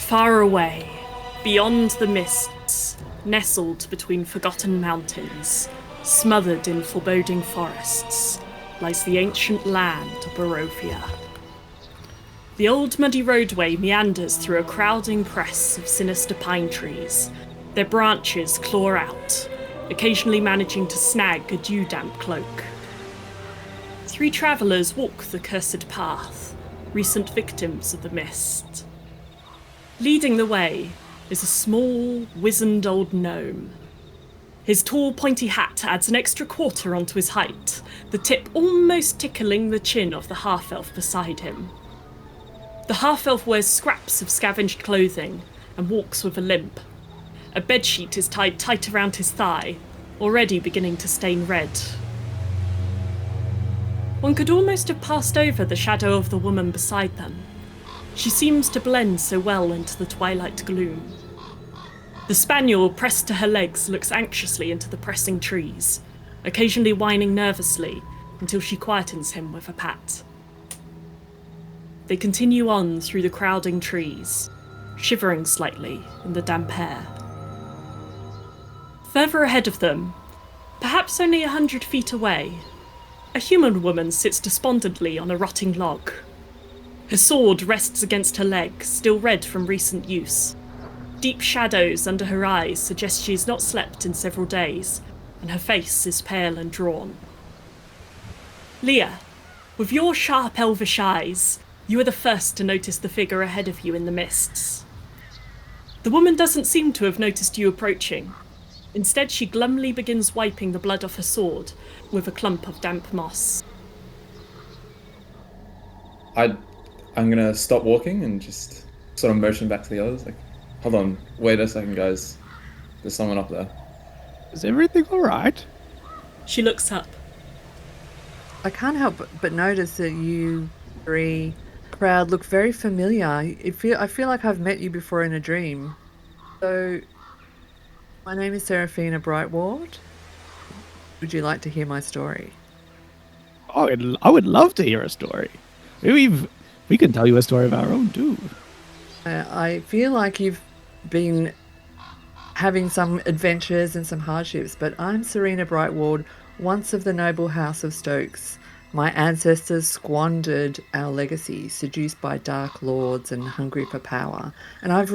Far away, beyond the mists, nestled between forgotten mountains, smothered in foreboding forests, lies the ancient land of Barovia. The old muddy roadway meanders through a crowding press of sinister pine trees. Their branches claw out, occasionally managing to snag a dew-damp cloak. 3 travellers walk the cursed path, recent victims of the mist. Leading the way is a small, wizened old gnome. His tall, pointy hat adds an extra quarter onto his height, the tip almost tickling the chin of the half-elf beside him. The half-elf wears scraps of scavenged clothing and walks with a limp. A bedsheet is tied tight around his thigh, already beginning to stain red. One could almost have passed over the shadow of the woman beside them. She seems to blend so well into the twilight gloom. The spaniel, pressed to her legs, looks anxiously into the pressing trees, occasionally whining nervously until she quietens him with a pat. They continue on through the crowding trees, shivering slightly in the damp air. Further ahead of them, perhaps only 100 feet away, a human woman sits despondently on a rotting log. Her sword rests against her leg, still red from recent use. Deep shadows under her eyes suggest she has not slept in several days, and her face is pale and drawn. Leah, with your sharp elvish eyes, you are the first to notice the figure ahead of you in the mists. The woman doesn't seem to have noticed you approaching. Instead, she glumly begins wiping the blood off her sword with a clump of damp moss. I'm gonna stop walking and just sort of motion back to the others. Like, hold on, wait a second, guys. There's someone up there. Is everything all right? She looks up. I can't help but notice that you 3 crowd look very familiar. I feel like I've met you before in a dream. So, my name is Seraphina Brightward. Would you like to hear my story? Oh, I would love to hear a story. We can tell you a story of our own too. I feel like you've been having some adventures and some hardships, but I'm Serena Brightward, once of the noble house of Stokes. My ancestors squandered our legacy, seduced by dark lords and hungry for power, and I've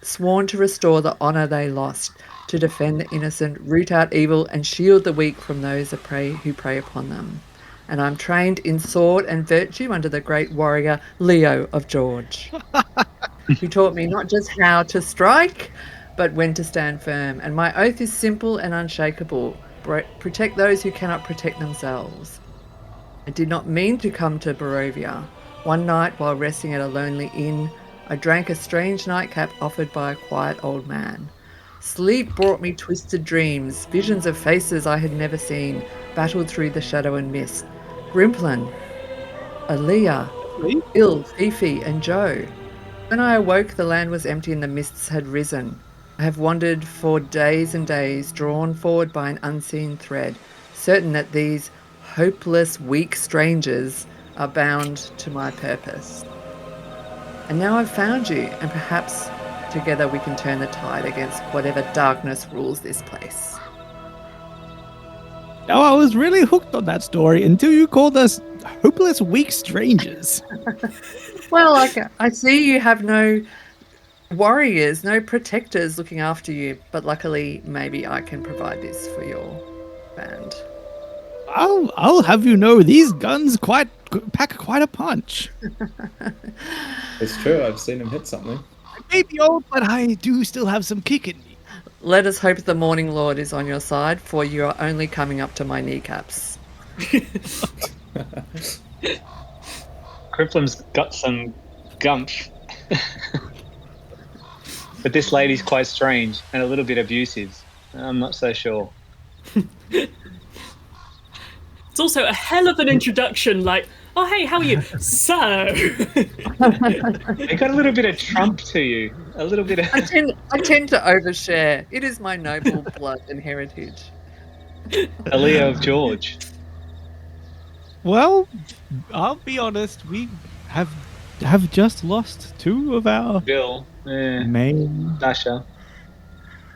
sworn to restore the honour they lost, to defend the innocent, root out evil, and shield the weak from those who prey upon them. And I'm trained in sword and virtue under the great warrior Leo of George, who taught me not just how to strike, but when to stand firm. And my oath is simple and unshakable: protect those who cannot protect themselves. I did not mean to come to Barovia. One night, while resting at a lonely inn, I drank a strange nightcap offered by a quiet old man. Sleep brought me twisted dreams, visions of faces I had never seen, battled through the shadow and mist. Grimplin, Aaliyah, Bill, Fifi, and Joe. When I awoke, the land was empty and the mists had risen. I have wandered for days and days, drawn forward by an unseen thread, certain that these hopeless, weak strangers are bound to my purpose. And now I've found you, and perhaps together we can turn the tide against whatever darkness rules this place. Now, I was really hooked on that story until you called us hopeless, weak strangers. Well, I see you have no warriors, no protectors looking after you, but luckily maybe I can provide this for your band. I'll have you know these guns pack quite a punch. It's true, I've seen him hit something. I may be old, but I do still have some kick in me. Let us hope the Morning Lord is on your side, for you are only coming up to my kneecaps. Cripplin's got some gumph. But this lady's quite strange and a little bit abusive. I'm not so sure. It's also a hell of an introduction, like, oh, hey, how are you? So... They got a little bit of Trump to you. A little bit of... I tend to overshare. It is my noble blood and heritage. A Leo of George. Well, I'll be honest, we have have just lost two of our Bill, main, Dasher.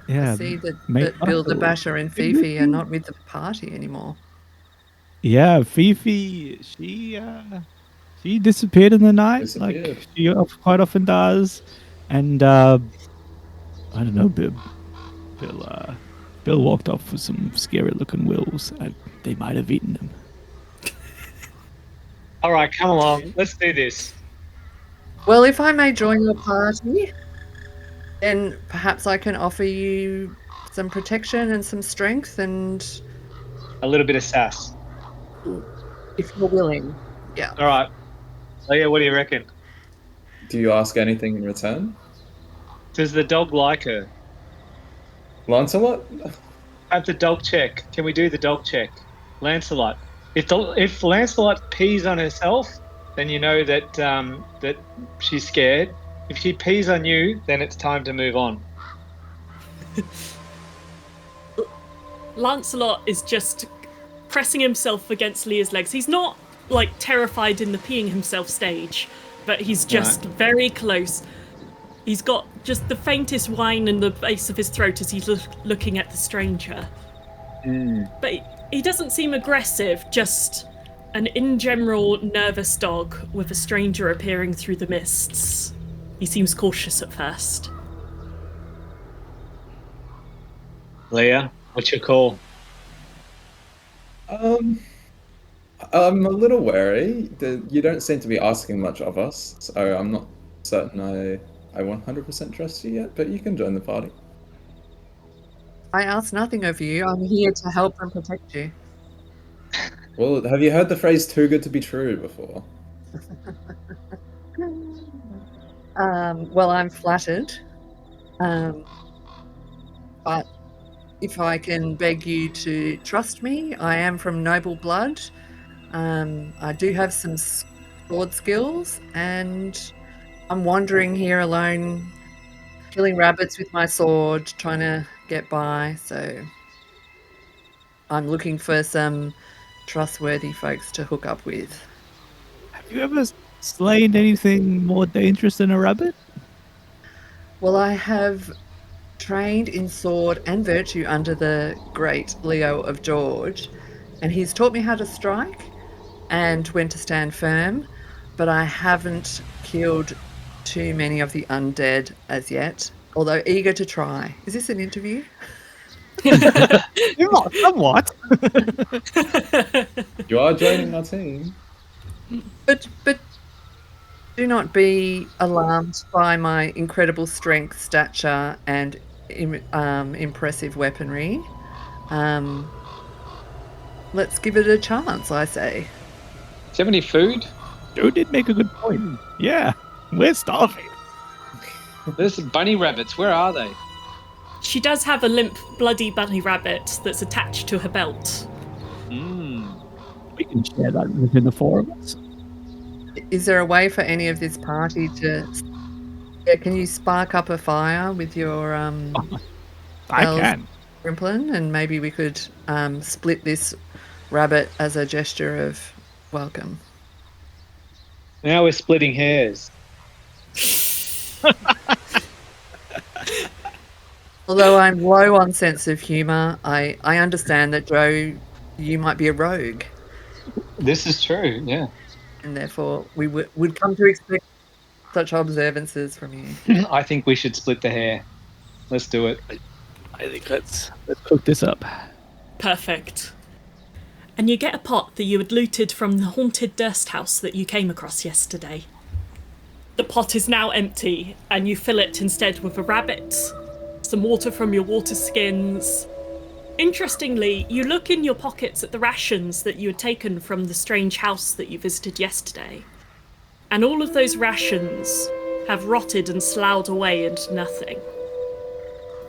I yeah, see main that Bill the muscles. Basher and Fifi are not with the party anymore. Yeah, Fifi, she disappeared in the night, Disappeared. like she quite often does, and I don't know, Bill, Bill walked off with some scary-looking wolves. They might have eaten him. All right, come along. Let's do this. Well, if I may join your party, then perhaps I can offer you some protection and some strength, and A little bit of sass. if you're willing. Yeah. All right. Leah, what do you reckon? Do you ask anything in return? Does the dog like her? Lancelot? Have the dog check. Can we do the dog check? Lancelot. If Lancelot pees on herself, then you know that that she's scared. If she pees on you, then it's time to move on. Lancelot is just pressing himself against Leah's legs. He's not like terrified in the peeing himself stage, but he's just very close. He's got just the faintest whine in the base of his throat as he's looking at the stranger. But he doesn't seem aggressive, just an in general nervous dog with a stranger appearing through the mists. He seems cautious at first. Leah, what's your call? I'm a little wary. You don't seem to be asking much of us, so I'm not certain I 100% trust you yet, but you can join the party. I ask nothing of you. I'm here to help and protect you. Well, have you heard the phrase "too good to be true" before? Well, I'm flattered. But if I can beg you to trust me, I am from noble blood. I do have some sword skills, and I'm wandering here alone, killing rabbits with my sword, trying to get by. So I'm looking for some trustworthy folks to hook up with. Have you ever slain anything more dangerous than a rabbit? Well, I have trained in sword and virtue under the great Leo of George, and he's taught me how to strike and when to stand firm, but I haven't killed too many of the undead as yet, although eager to try. Is this an interview? Somewhat. You are joining our team. But do not be alarmed by my incredible strength, stature, and impressive weaponry. Let's give it a chance, I say. Do you have any food? Joe did make a good point. Yeah, we're starving. There's bunny rabbits. Where are they? She does have a limp, bloody bunny rabbit that's attached to her belt. We can share that within the four of us. Is there a way for any of this party to... Yeah, can you spark up a fire with your I can. Grimplin, and maybe we could split this rabbit as a gesture of welcome. Now we're splitting hairs. Although I'm low on sense of humour, I understand that, Joe, you might be a rogue, This is true, yeah. and therefore we would come to expect such observances from you. I think we should split the hair. Let's do it. I think let's cook this up. Perfect. And you get a pot that you had looted from the haunted Durst house that you came across yesterday. The pot is now empty, and you fill it instead with a rabbit, some water from your water skins. Interestingly, you look in your pockets at the rations that you had taken from the strange house that you visited yesterday, and all of those rations have rotted and sloughed away into nothing.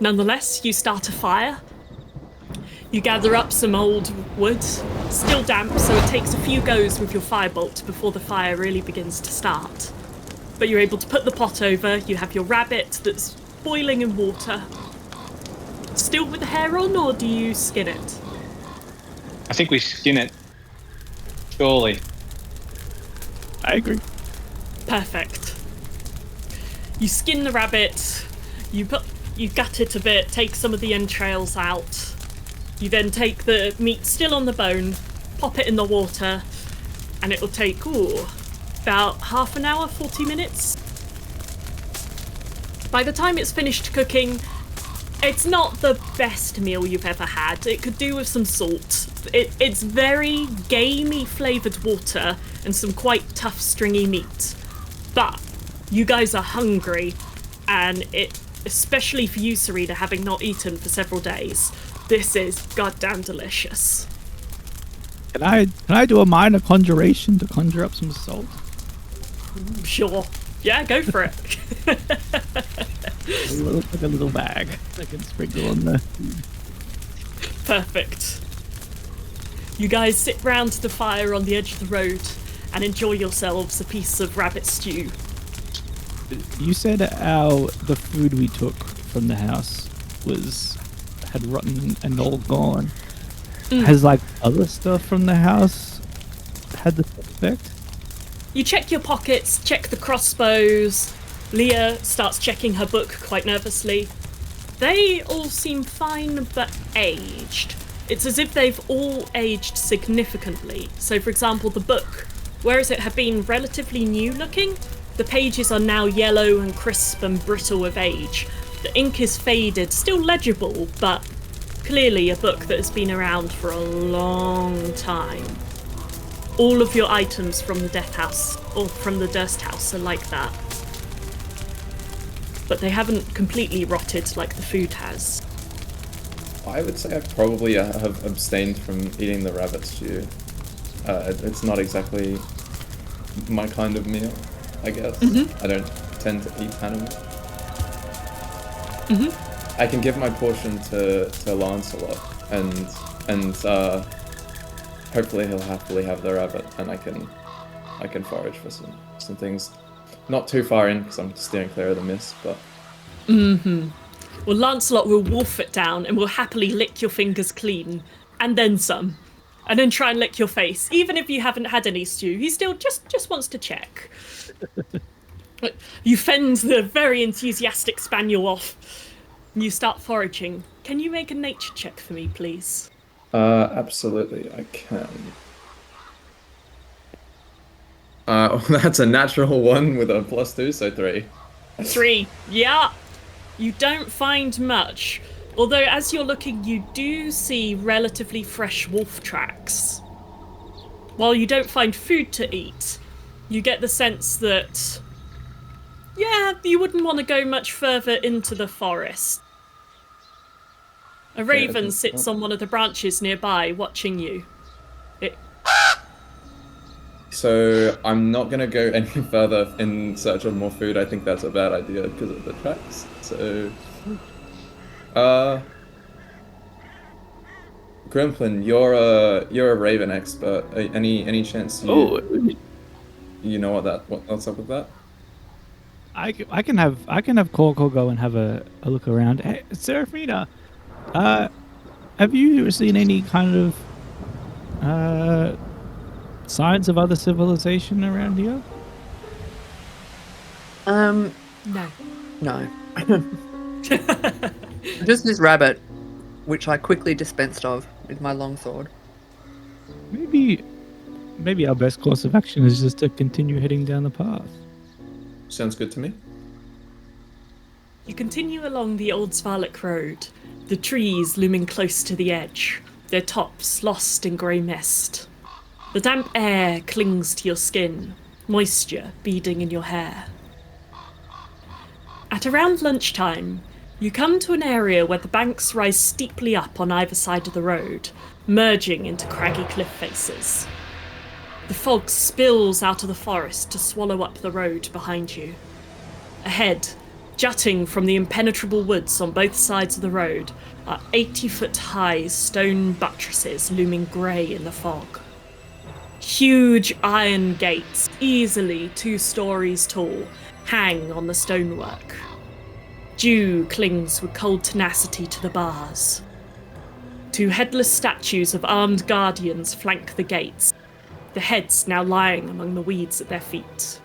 Nonetheless, you start a fire. You gather up some old wood, still damp, so it takes a few goes with your firebolt before the fire really begins to start. But you're able to put the pot over, you have your rabbit that's boiling in water. Still with the hair on, or do you skin it? I think we skin it. Surely. I agree. Perfect. You skin the rabbit, you gut it a bit, take some of the entrails out. You then take the meat still on the bone, pop it in the water, and it'll take, about half an hour, 40 minutes. By the time it's finished cooking, it's not the best meal you've ever had. It could do with some salt. It's very gamey flavoured water and some quite tough stringy meat. But you guys are hungry, and especially for you, Serena, having not eaten for several days, this is goddamn delicious. Can I do a minor conjuration to conjure up some salt? Sure. Yeah, go for it. Like a little bag I can sprinkle on the. Perfect. You guys sit round the fire on the edge of the road and enjoy yourselves a piece of rabbit stew. You said the food we took from the house had rotten and all gone. Has like other stuff from the house had the effect? You check your pockets, check the crossbows. Leah starts checking her book quite nervously. They all seem fine but aged. It's as if they've all aged significantly. So for example, the book, whereas it had been relatively new looking, the pages are now yellow and crisp and brittle with age. The ink is faded, still legible, but clearly a book that has been around for a long time. All of your items from the death house, or from the Durst house, are like that. But they haven't completely rotted like the food has. I would say I probably have abstained from eating the rabbit stew. It's not exactly my kind of meal, I guess. I don't tend to eat animals. I can give my portion to Lancelot, and hopefully he'll happily have the rabbit, and I can forage for some things. Not too far in, because I'm steering clear of the mist, but... Well, Lancelot will wolf it down and will happily lick your fingers clean, and then some. And then try and lick your face. Even if you haven't had any stew, he still just wants to check. You fend the very enthusiastic spaniel off. And you start foraging. Can you make a nature check for me, please? Absolutely, I can. That's a natural 1 with a +2, so 3. 3. Yeah. You don't find much. Although as you're looking, you do see relatively fresh wolf tracks. While you don't find food to eat, you get the sense that, yeah, you wouldn't want to go much further into the forest. A raven sits on one of the branches nearby, watching you. So I'm not gonna go any further in search of more food. I think that's a bad idea because of the tracks. So, Grimplin, you're a raven expert. Any chance you know what's up with that? I can have Corco go and have a look around. Hey, Seraphina, have you seen any kind of signs of other civilization around here? No. Just this rabbit, which I quickly dispensed of with my longsword. Maybe our best course of action is just to continue heading down the path. Sounds good to me. You continue along the old Svalek road, the trees looming close to the edge, their tops lost in grey mist. The damp air clings to your skin, moisture beading in your hair. At around lunchtime, you come to an area where the banks rise steeply up on either side of the road, merging into craggy cliff faces. The fog spills out of the forest to swallow up the road behind you. Ahead, jutting from the impenetrable woods on both sides of the road, are 80-foot-high stone buttresses looming grey in the fog. Huge iron gates, easily 2 stories tall, hang on the stonework. Dew clings with cold tenacity to the bars. 2 headless statues of armed guardians flank the gates, the heads now lying among the weeds at their feet.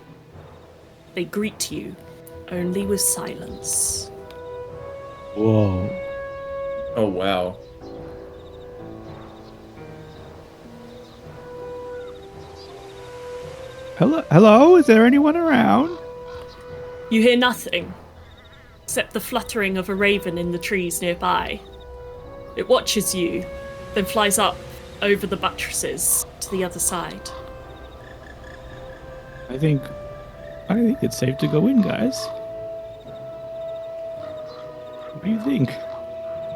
They greet you, only with silence. Whoa. Oh wow. Hello? Is there anyone around? You hear nothing, except the fluttering of a raven in the trees nearby. It watches you, then flies up over the buttresses to the other side. I think it's safe to go in, guys. What do you think?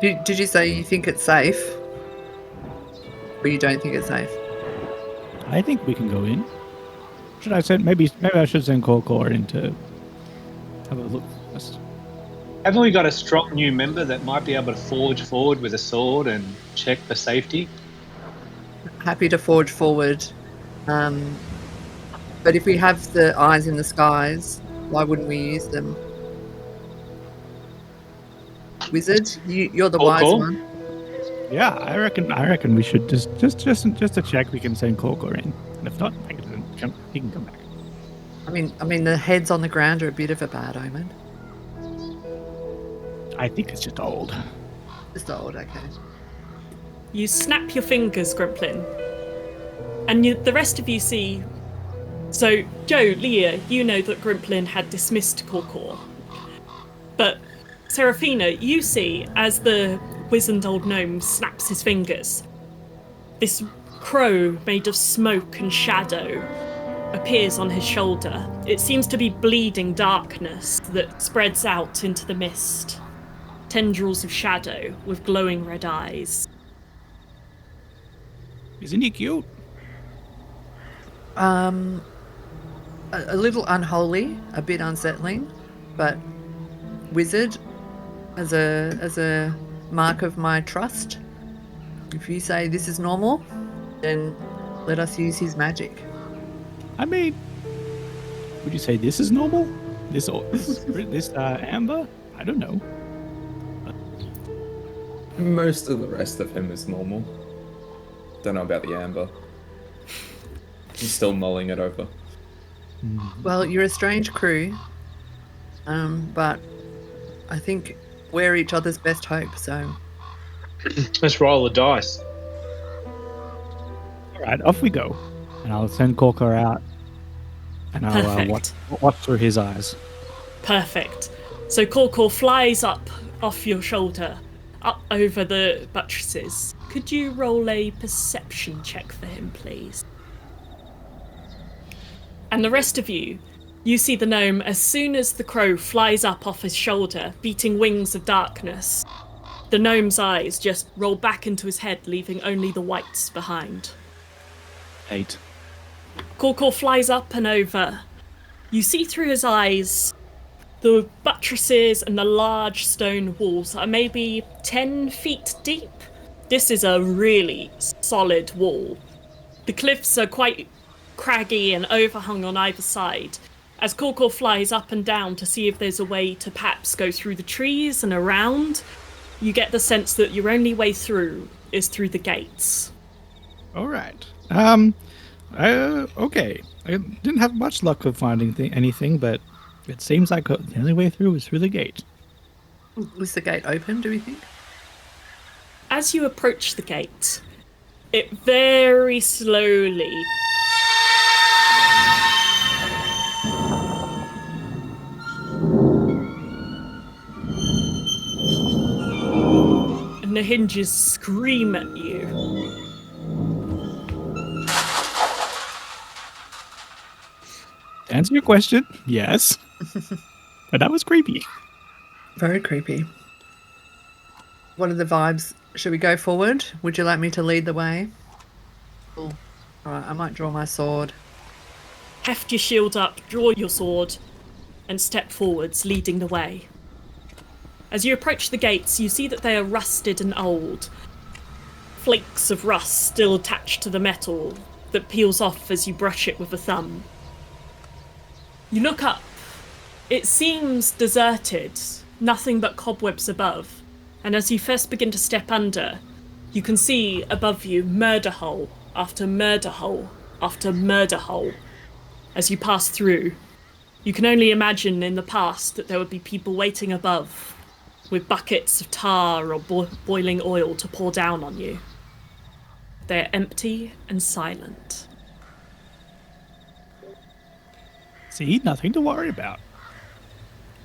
Did you say you think it's safe? Or you don't think it's safe? I think we can go in. Should I send maybe I should send Corcor in to have a look first. Haven't we got a strong new member that might be able to forge forward with a sword and check for safety? Happy to forge forward. But if we have the eyes in the skies, why wouldn't we use them? Wizard, you're the wise Cool. one. Yeah, I reckon we should just to check we can send Corcor in. And if not, he can come back. I mean, the heads on the ground are a bit of a bad omen. I think it's just old. Just old, okay. You snap your fingers, Grimplin, and the rest of you see. So, Joe, Leah, you know that Grimplin had dismissed Corcor. But, Serafina, you see, as the wizened old gnome snaps his fingers, this crow made of smoke and shadow appears on his shoulder. It seems to be bleeding darkness that spreads out into the mist. Tendrils of shadow with glowing red eyes. Isn't he cute? A little unholy, a bit unsettling, but wizard, as a mark of my trust, if you say this is normal, then let us use his magic. I mean, would you say this is normal? This amber? I don't know. Most of the rest of him is normal. Don't know about the amber. He's still mulling it over. Well, you're a strange crew, but I think we're each other's best hope, so... Let's roll the dice. All right, off we go. And I'll send Corcor out. And I'll watch through his eyes. Perfect. So Corcor flies up off your shoulder, up over the buttresses. Could you roll a perception check for him, please? And the rest of you, you see the gnome as soon as the crow flies up off his shoulder, beating wings of darkness. The gnome's eyes just roll back into his head, leaving only the whites behind. 8. Corcor flies up and over. You see through his eyes the buttresses and the large stone walls are maybe 10 feet deep. This is a really solid wall. The cliffs are quite craggy and overhung on either side. As Corcor flies up and down to see if there's a way to perhaps go through the trees and around, you get the sense that your only way through is through the gates. All right. Okay. I didn't have much luck with finding anything, but it seems like the only way through is through the gate. Was the gate open, do we think? As you approach the gate, it very slowly and the hinges scream at you. To answer your question, yes. But that was creepy. Very creepy. What are the vibes? Should we go forward? Would you like me to lead the way? Cool. Alright, I might draw my sword. Heft your shield up, draw your sword, and step forwards, leading the way. As you approach the gates, you see that they are rusted and old. Flakes of rust still attached to the metal that peels off as you brush it with a thumb. You look up. It seems deserted, nothing but cobwebs above. And as you first begin to step under, you can see above you murder hole after murder hole after murder hole as you pass through. You can only imagine in the past that there would be people waiting above with buckets of tar or boiling oil to pour down on you. They're empty and silent. See, nothing to worry about.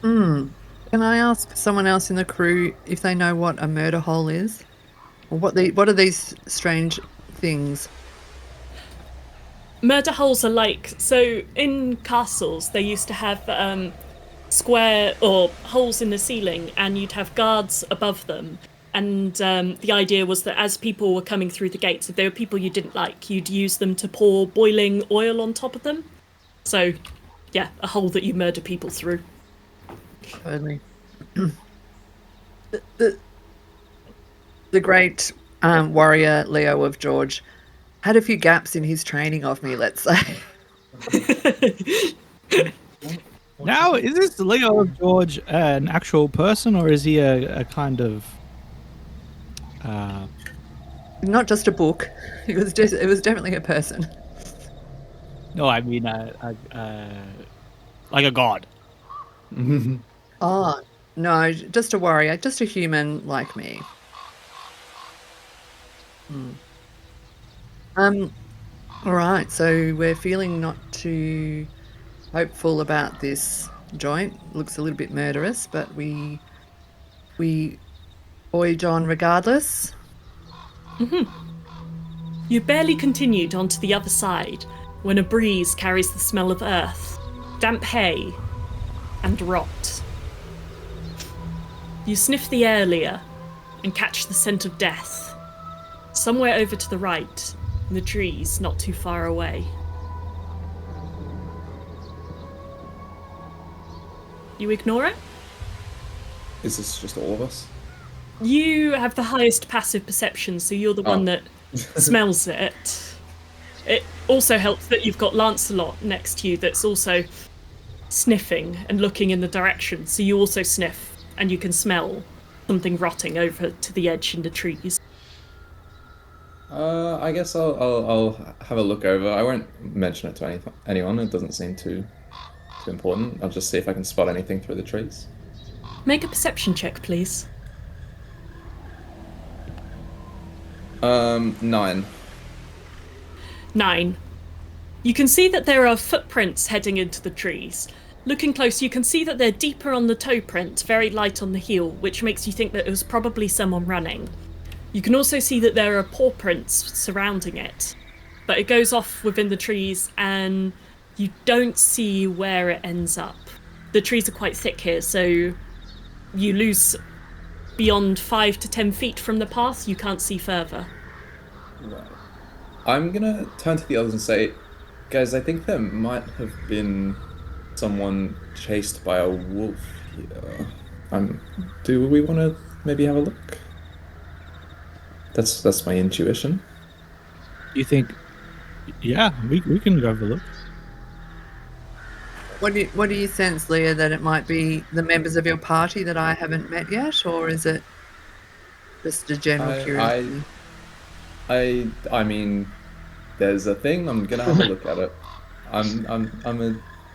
Can I ask someone else in the crew if they know what a murder hole is? Or what are these strange things? Murder holes are like, so in castles they used to have square or holes in the ceiling, and you'd have guards above them, and the idea was that as people were coming through the gates, if there were people you didn't like, you'd use them to pour boiling oil on top of them. So yeah, a hole that you murder people through. Totally. The great warrior Leo of George had a few gaps in his training of me, let's say. Now, is this Leo of George an actual person, or is he a kind of... Not just a book. It was definitely a person. No, I mean, like a god. Oh, no, just a warrior, just a human like me. All right, so we're feeling not too hopeful about this joint. Looks a little bit murderous, but we voyage on regardless. You barely continued onto the other side when a breeze carries the smell of earth, damp hay, and rot. You sniff the air, Leah, and catch the scent of death. Somewhere over to the right, in the trees not too far away. You ignore it? Is this just all of us? You have the highest passive perception, so you're the one that smells it. It also helps that you've got Lancelot next to you that's also sniffing and looking in the direction, so you also sniff and you can smell something rotting over to the edge in the trees. I guess I'll have a look over. I won't mention it to anyone. It doesn't seem too important. I'll just see if I can spot anything through the trees. Make a perception check, please. 9. 9. You can see that there are footprints heading into the trees. Looking close, you can see that they're deeper on the toe print, very light on the heel, which makes you think that it was probably someone running. You can also see that there are paw prints surrounding it, but it goes off within the trees and you don't see where it ends up. The trees are quite thick here, so you lose beyond 5 to 10 feet from the path, you can't see further. Right. I'm gonna turn to the others and say, guys, I think there might have been someone chased by a wolf here. Do we want to maybe have a look? That's my intuition. You think... Yeah, we can go have a look. What do you sense, Leah, that it might be the members of your party that I haven't met yet, or is it just a general curiosity? I mean, there's a thing. I'm gonna have a look at it.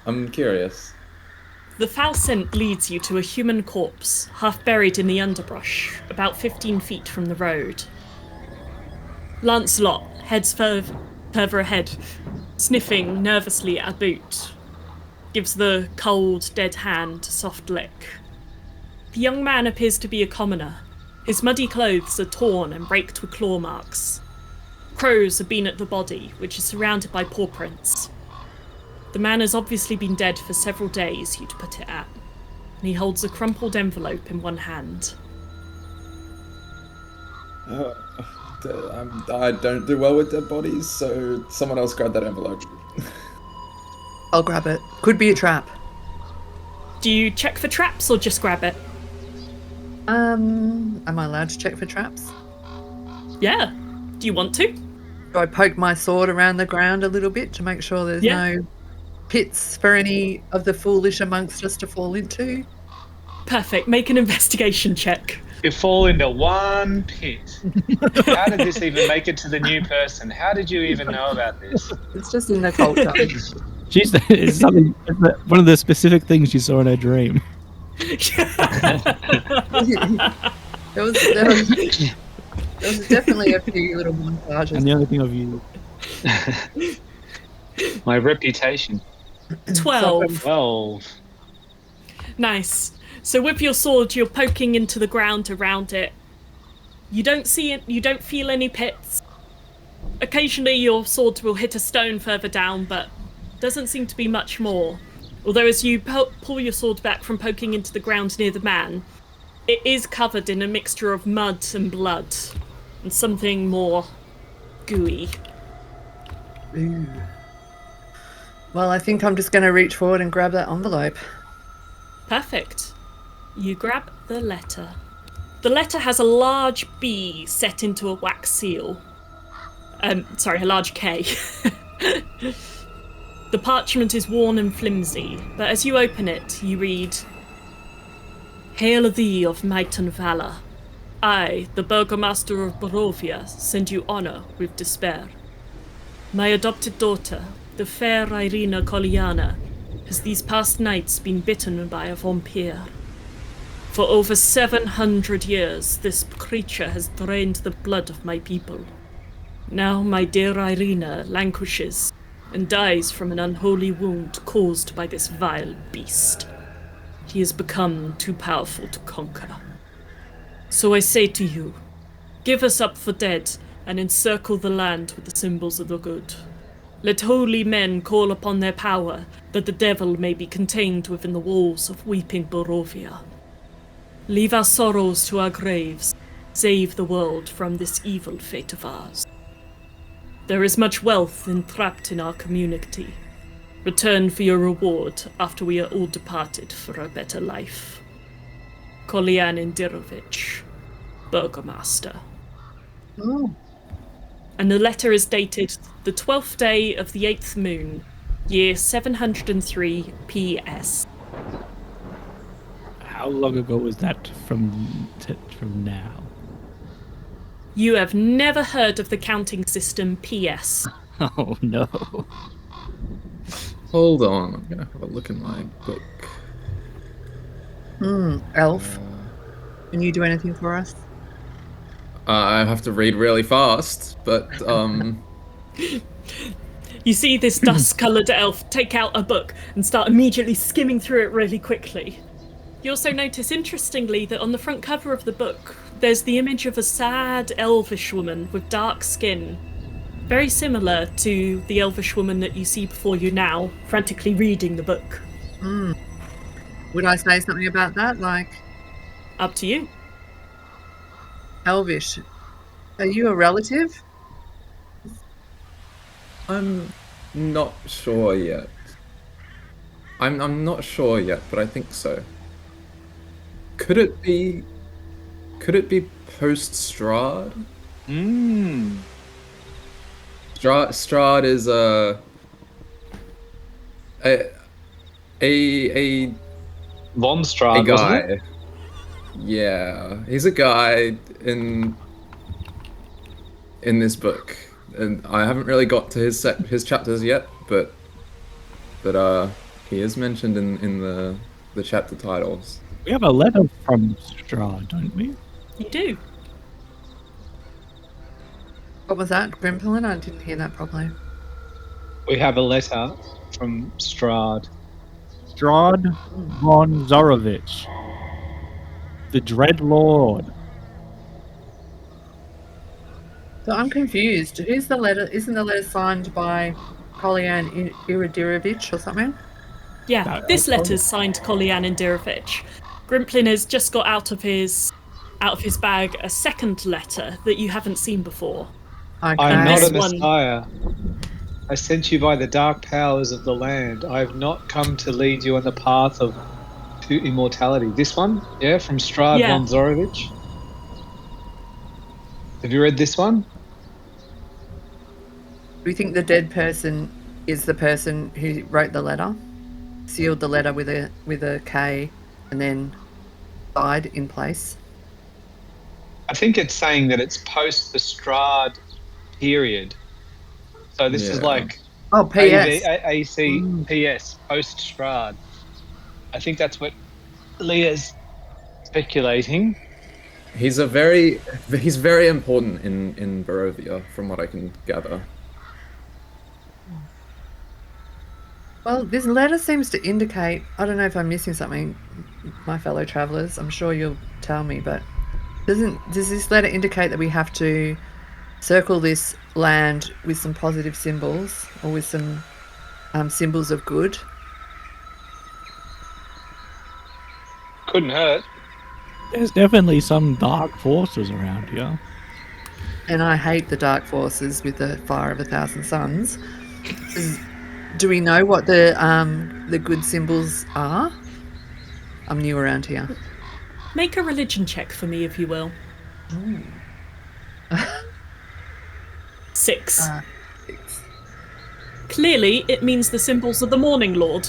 I'm curious. The foul scent leads you to a human corpse, half buried in the underbrush, about 15 feet from the road. Lancelot heads further ahead, sniffing nervously at a boot. Gives the cold, dead hand a soft lick. The young man appears to be a commoner. His muddy clothes are torn and raked with claw marks. Crows have been at the body, which is surrounded by paw prints. The man has obviously been dead for several days, you'd put it at, and he holds a crumpled envelope in one hand. I don't do well with dead bodies, so someone else grab that envelope. I'll grab it. Could be a trap. Do you check for traps or just grab it? Am I allowed to check for traps? Yeah. Do you want to? Do I poke my sword around the ground a little bit to make sure there's no pits for any of the foolish amongst us to fall into? Perfect. Make an investigation check. You fall into one pit. How did this even make it to the new person? How did you even know about this? It's just in the culture. It's something. One of the specific things she saw in her dream. There was definitely a few little montages. And the only thing of you. My reputation. 12. 12. Nice. So with your sword, you're poking into the ground around it. You don't see it. You don't feel any pits. Occasionally, your sword will hit a stone further down, but doesn't seem to be much more. Although as you pull your sword back from poking into the ground near the man, it is covered in a mixture of mud and blood, and something more gooey. Ooh. Well, I think I'm just going to reach forward and grab that envelope. Perfect. You grab the letter. The letter has a large B set into a wax seal. A large K. The parchment is worn and flimsy, but as you open it, you read, "Hail thee of might and valour. I, the burgomaster of Barovia, send you honour with despair. My adopted daughter, the fair Irina Koliana, has these past nights been bitten by a vampire. For over 700 years, this creature has drained the blood of my people. Now my dear Irina languishes and dies from an unholy wound caused by this vile beast. He has become too powerful to conquer. So I say to you, give us up for dead and encircle the land with the symbols of the good. Let holy men call upon their power, that the devil may be contained within the walls of weeping Barovia. Leave our sorrows to our graves, save the world from this evil fate of ours. There is much wealth entrapped in our community. Return for your reward after we are all departed for a better life. Kolian Indirovich, Burgomaster." Oh. And the letter is dated the 12th day of the 8th moon, year 703 PS. How long ago was that from now? You have never heard of the counting system PS. Oh no. Hold on, I'm gonna have a look in my book. Elf, can you do anything for us? I have to read really fast, but You see this dust-coloured elf take out a book and start immediately skimming through it really quickly. You also notice, interestingly, that on the front cover of the book, there's the image of a sad elvish woman with dark skin. Very similar to the elvish woman that you see before you now, frantically reading the book. Would I say something about that? Like, Up to you. Elvish, are you a relative? I'm not sure yet. I'm not sure yet, but I think so. Could it be post Strahd? Strahd is a Von Strahd, guy. wasn't it? Yeah, he's a guy in this book, and I haven't really got to his chapters yet, but he is mentioned in the chapter titles. We have a letter from Strahd, don't we? You do. What was that, Grimplin? I didn't hear that properly. We have a letter from Strahd. Strahd von Zorovich, the Dread Lord. So I'm confused. Who's the letter? Isn't the letter signed by Kolian Iridirovich or something? Yeah, this letter's signed Kolian Indirovich. Grimplin has just got out of his bag a second letter that you haven't seen before. Okay. I am not This a one. messiah. I sent you by the dark powers of the land. I have not come to lead you on the path to immortality. This one? Yeah, from Strahd Yeah. von Zorovich. Have you read this one? Do you think the dead person is the person who wrote the letter, sealed the letter with a K, and then died in place? I think it's saying that it's post the Strahd period. So this is Yeah. like Oh, P.S. ACPS, post Strahd. I think that's what Leah's speculating. He's very important in Barovia, from what I can gather. Well, this letter seems to indicate, I don't know if I'm missing something, my fellow travellers, I'm sure you'll tell me, but does this letter indicate that we have to circle this land with some positive symbols or with some symbols of good? Couldn't hurt. There's definitely some dark forces around here. And I hate the dark forces with the fire of 1,000 suns. Do we know what the good symbols are? I'm new around here. Make a religion check for me, if you will. 6. 6. Clearly, it means the symbols of the Morning Lord.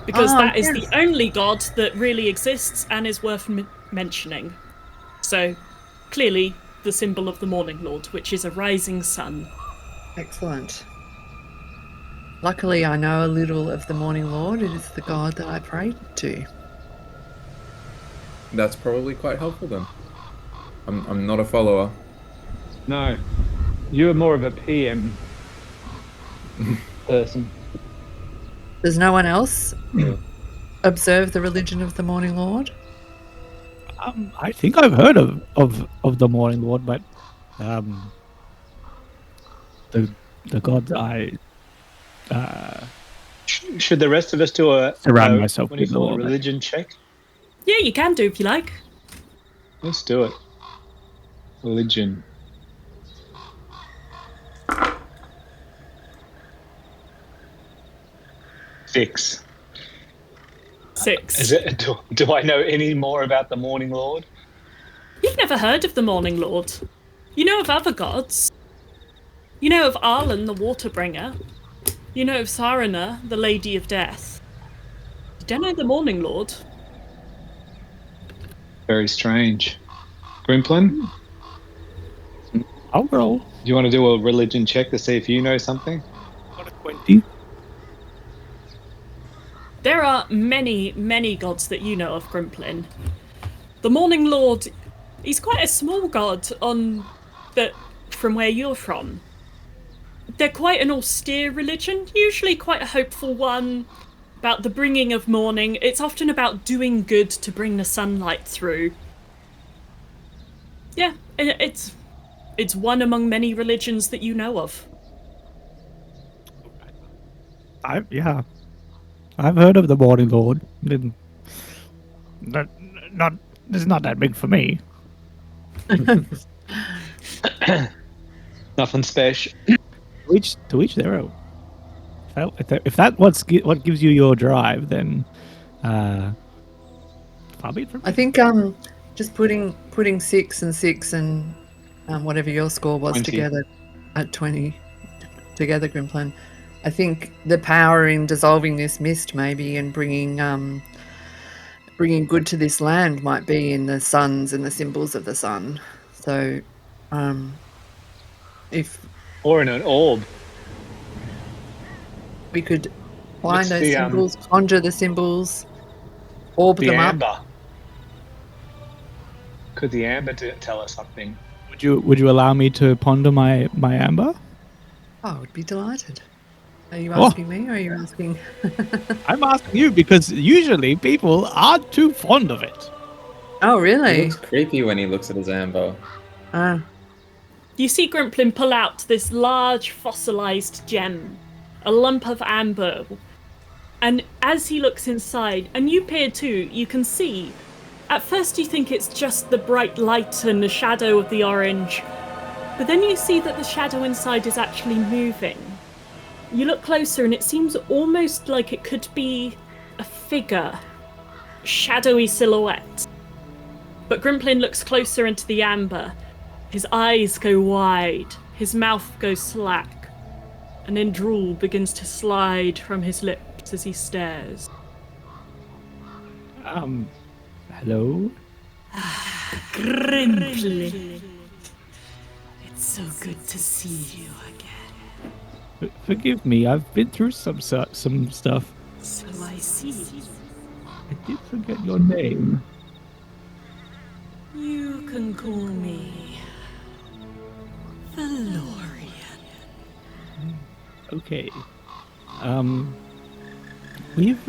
Because that is the only god that really exists and is worth mentioning. So, clearly, the symbol of the Morning Lord, which is a rising sun. Excellent. Luckily, I know a little of the Morning Lord. It is the god that I pray to. That's probably quite helpful then. I'm not a follower. No, you're more of a PM person. Does no one else observe the religion of the Morning Lord? I think I've heard of the Morning Lord, but the gods I Should the rest of us do a surround myself what do you with call all a of it. religion check? Yeah, you can do if you like. Let's do it. Religion. Six. 6. Is it? Do I know any more about the Morning Lord? You've never heard of the Morning Lord. You know of other gods. You know of Arlen, the Waterbringer. You know of Sarana, the Lady of Death. You don't know the Morning Lord. Very strange. Grimplin, I'll roll. do you want to do a religion check to see if you know something? Got a 20. There are many, many gods that you know of, Grimplin. The Morning Lord, he's quite a small god from where you're from. They're quite an austere religion, usually quite a hopeful one, about the bringing of morning. It's often about doing good to bring the sunlight through. Yeah, it's one among many religions that you know of. I've heard of the Morning Lord. It's not that big for me. Nothing special. To each their own. If that's what gives you your drive, then far be it from me. I think just putting 6 and 6 and whatever your score was 20. together at 20 together, Grimplin. I think the power in dissolving this mist maybe and bringing good to this land might be in the suns and the symbols of the sun. So if Or in an orb. we could find What's those the, symbols, conjure the symbols, orb The them up. amber. Could the amber tell us something? Would you allow me to ponder my amber? Oh, I would be delighted. Are you asking me or are you asking? I'm asking you because usually people aren't too fond of it. Oh, He really? looks creepy when he looks at his amber. You see Grimplin pull out this large fossilized gem, a lump of amber. And as he looks inside, and you peer too, you can see. At first you think it's just the bright light and the shadow of the orange. But then you see that the shadow inside is actually moving. You look closer and it seems almost like it could be a figure, shadowy silhouette. But Grimplin looks closer into the amber. His eyes go wide, his mouth goes slack, and then drool begins to slide from his lips as he stares. Hello? Grimplin. It's so good to see you again. Forgive me, I've been through some stuff. So I see. I did forget your name. You can call me Valorian. Okay. We've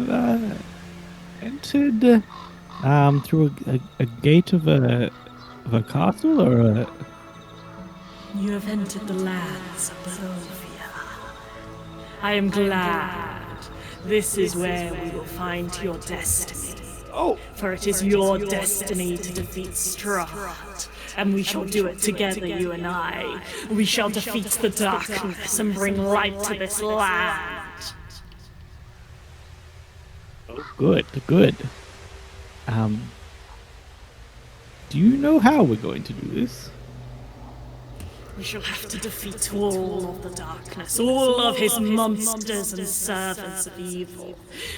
entered through a gate of a castle or a. You have entered the lands of Barovia. I am glad. This is where we will find your destiny. Oh, For it is your destiny to defeat Strahd, and we shall do it together, you and I. We shall defeat the darkness and bring light to this land. good, good. Do you know how we're going to do this? We shall have to defeat all of the darkness, all of his monsters and servants of evil.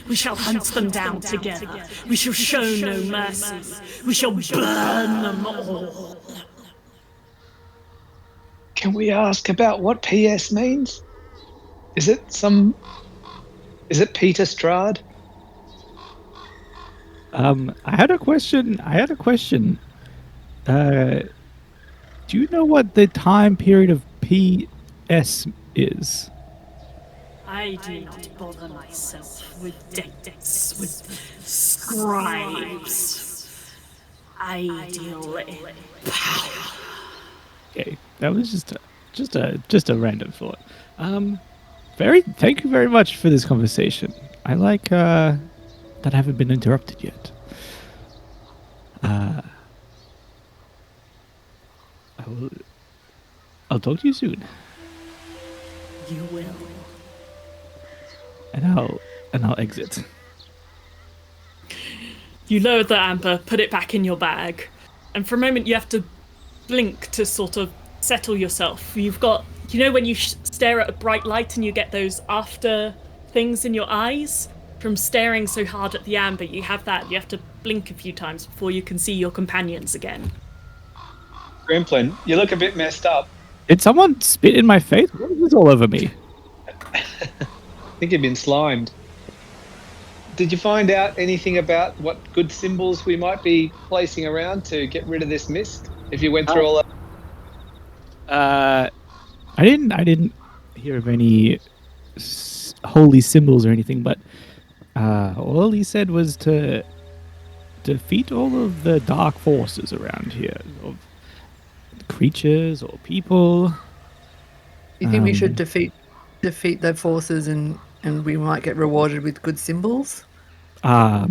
We shall hunt them down together. We shall show no mercy. We shall burn them all. Can we ask about what PS means? Is it Peter Strahd? I had a question. Do you know what the time period of PS is? I do not bother myself with dates, with scribes. I deal in power. Okay, that was just a random thought. Thank you very much for this conversation. I like that I haven't been interrupted yet. I'll talk to you soon, You will. and I'll exit. You lower the amber, put it back in your bag, and for a moment you have to blink to sort of settle yourself. You've got, you know, when you stare at a bright light and you get those after things in your eyes from staring so hard at the amber. You have that. You have to blink a few times before you can see your companions again. Grimplin, you look a bit messed up. Did someone spit in my face? What is this all over me? I think you've been slimed. Did you find out anything about what good symbols we might be placing around to get rid of this mist? If you went through all that. I didn't hear of any holy symbols or anything, but all he said was to defeat all of the dark forces around here, of creatures or people. You think we should defeat the forces and we might get rewarded with good symbols? I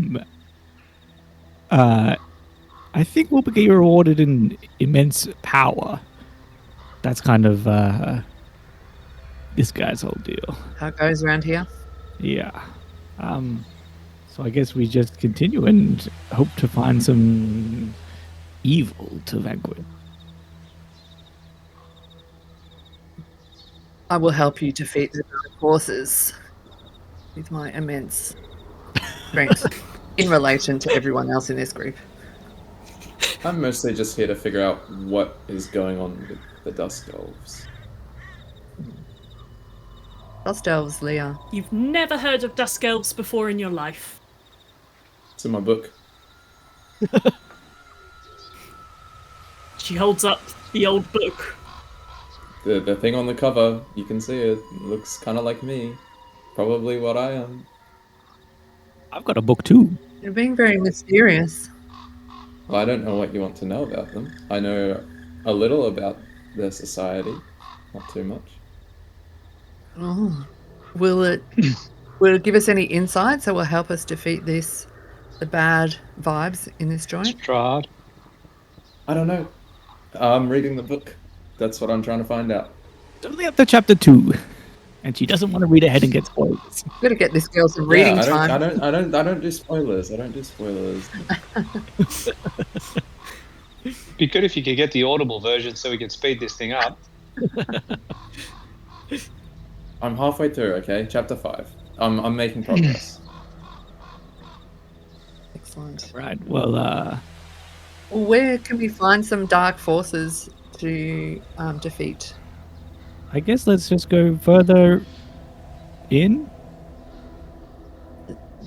think we'll be rewarded in immense power. That's kind of this guy's whole deal. How it goes around here? Yeah. So I guess we just continue and hope to find some evil to vanquish. I will help you defeat the dark forces with my immense strength in relation to everyone else in this group. I'm mostly just here to figure out what is going on with the Dusk Elves. Dust elves, Leah. You've never heard of Dusk Elves before in your life. It's in my book. She holds up the old book. The thing on the cover, you can see it. It looks kind of like me. Probably what I am. I've got a book too. You're being very mysterious. Well, I don't know what you want to know about them. I know a little about their society. Not too much. Oh. Will it give us any insights that will help us defeat the bad vibes in this joint? Strahd. I don't know. I'm reading the book. That's what I'm trying to find out. It's only up to chapter 2, and she doesn't want to read ahead and get spoilers. We've got to get this girl some reading time. I don't do spoilers. I don't do spoilers. Be good if you could get the Audible version so we could speed this thing up. I'm halfway through. Okay, chapter 5. I'm making progress. Excellent. Right. Well, Where can we find some dark forces to defeat? I guess let's just go further in.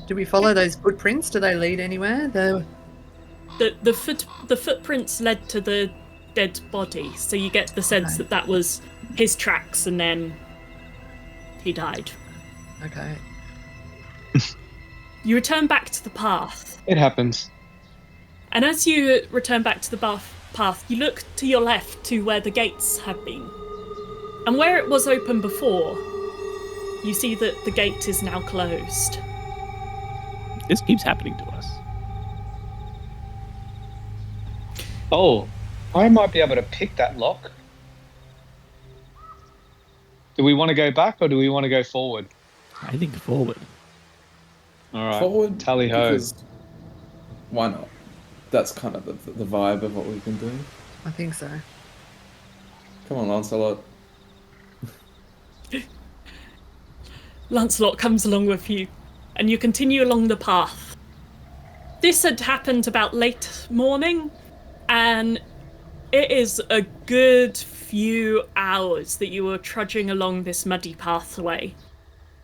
Do we follow those footprints? Do they lead anywhere? The footprints led to the dead body, so you get the sense Okay. that was his tracks, and then he died. Okay. You return back to the path, It happens. and as you return back to the path, you look to your left to where the gates have been. And where it was open before, you see that the gate is now closed. This keeps happening to us. Oh, I might be able to pick that lock. Do we want to go back or do we want to go forward? I think forward. All right. Forward, Tally ho. because why not? That's kind of the vibe of what we've been doing. I think so. Come on, Lancelot. Lancelot comes along with you, and you continue along the path. This had happened about late morning, and it is a good few hours that you were trudging along this muddy pathway.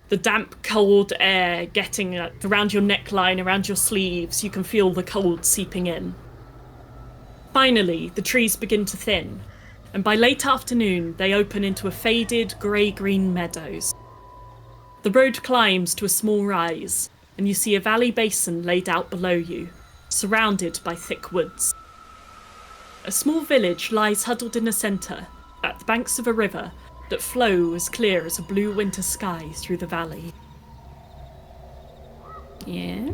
The damp, cold air getting around your neckline, around your sleeves. You can feel the cold seeping in. Finally, the trees begin to thin, and by late afternoon, they open into a faded grey-green meadows. The road climbs to a small rise, and you see a valley basin laid out below you, surrounded by thick woods. A small village lies huddled in the centre, at the banks of a river that flow as clear as a blue winter sky through the valley. Yeah.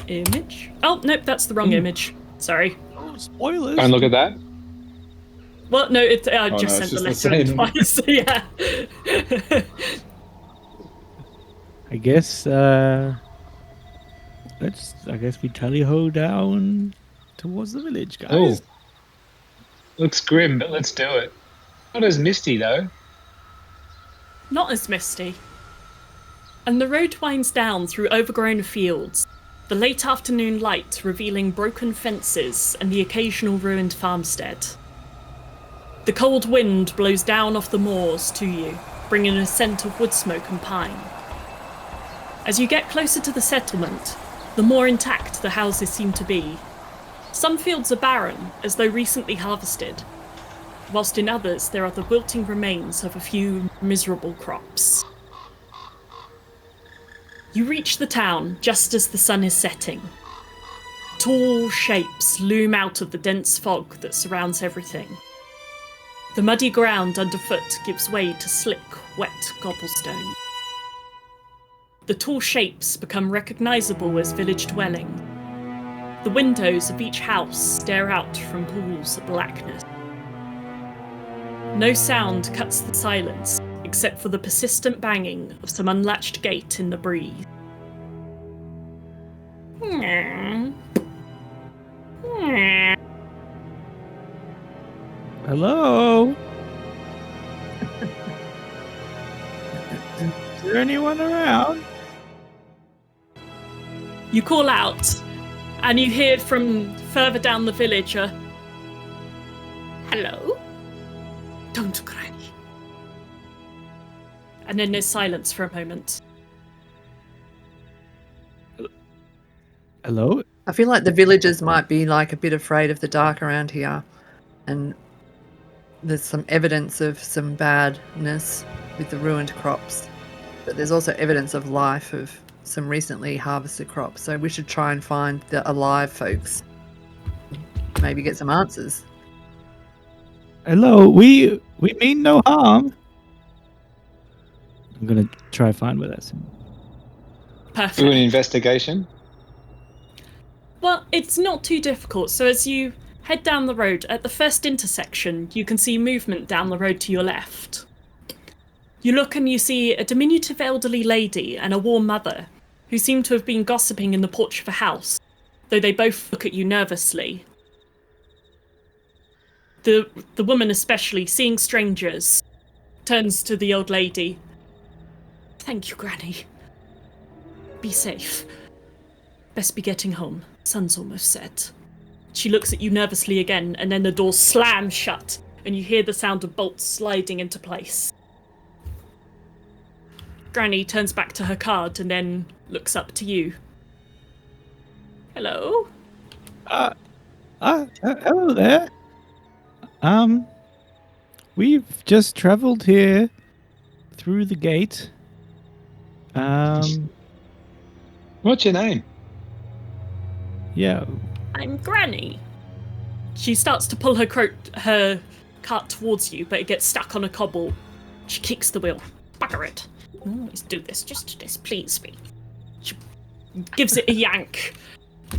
Image? Oh, nope, that's the wrong image. Sorry. Oh, spoilers! Don't look at that. Well, no, it no, just it's sent the just the letter in same. twice. Yeah. I guess we tally-ho down towards the village, guys. Oh. Looks grim, but let's do it. Not as misty though. Not as misty. And the road winds down through overgrown fields, the late afternoon light revealing broken fences and the occasional ruined farmstead. The cold wind blows down off the moors to you, bringing a scent of wood smoke and pine. As you get closer to the settlement, the more intact the houses seem to be. Some fields are barren, as though recently harvested, whilst in others there are the wilting remains of a few miserable crops. You reach the town just as the sun is setting. Tall shapes loom out of the dense fog that surrounds everything. The muddy ground underfoot gives way to slick, wet cobblestone. The tall shapes become recognisable as village dwellings. The windows of each house stare out from pools of blackness. No sound cuts the silence, except for the persistent banging of some unlatched gate in the breeze. Hello? Is there anyone around? You call out, and you hear from further down the village a hello? Don't cry. And then there's silence for a moment. Hello? I feel like the villagers might be like a bit afraid of the dark around here, and there's some evidence of some badness with the ruined crops, but there's also evidence of life of some recently harvested crops. So we should try and find the alive folks. Maybe get some answers. Hello? We mean no harm. I'm gonna try to find where that's in. Perfect. Do an investigation. Well, it's not too difficult. So as you head down the road, at the first intersection, you can see movement down the road to your left. You look and you see a diminutive elderly lady and a warm mother, who seem to have been gossiping in the porch of a house, though they both look at you nervously. The woman especially, seeing strangers, turns to the old lady. Thank you, Granny. Be safe. Best be getting home. Sun's almost set. She looks at you nervously again, and then the door slams shut, and you hear the sound of bolts sliding into place. Granny turns back to her card and then looks up to you. Hello? Hello there. We've just traveled here through the gate. What's your name? Yeah. I'm Granny. She starts to pull her cart towards you, but it gets stuck on a cobble. She kicks the wheel. Bugger it. Always do this just to displease me. She gives it a yank,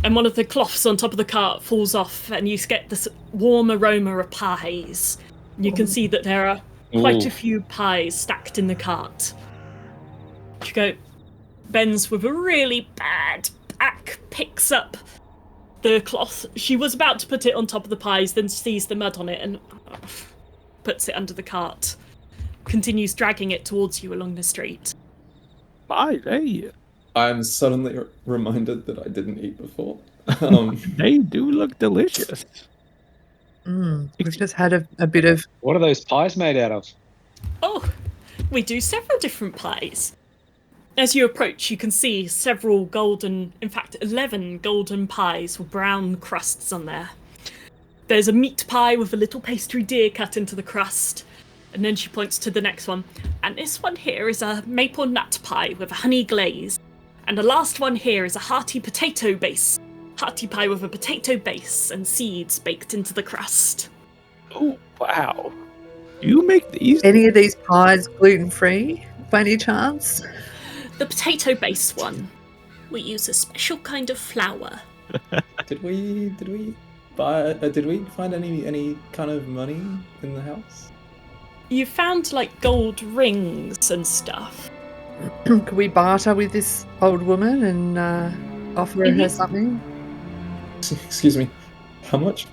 and one of the cloths on top of the cart falls off, and you get this warm aroma of pies. You can see that there are quite a few pies stacked in the cart. She bends with a really bad back, picks up the cloth. She was about to put it on top of the pies, then sees the mud on it and puts it under the cart. Continues dragging it towards you along the street. Bye, hey. I'm suddenly reminded that I didn't eat before. They do look delicious. We've just had a bit of... What are those pies made out of? Oh, we do several different pies. As you approach, you can see several 11 golden pies with brown crusts on there. There's a meat pie with a little pastry deer cut into the crust. And then she points to the next one. And this one here is a maple nut pie with a honey glaze. And the last one here is a hearty potato base. Hearty pie with a potato base and seeds baked into the crust. Oh, wow. Do you make these? Any of these pies gluten-free, by any chance? The potato base one. We use a special kind of flour. Did we find any kind of money in the house? You found like gold rings and stuff. Could we barter with this old woman and offer her something? Excuse me. How much?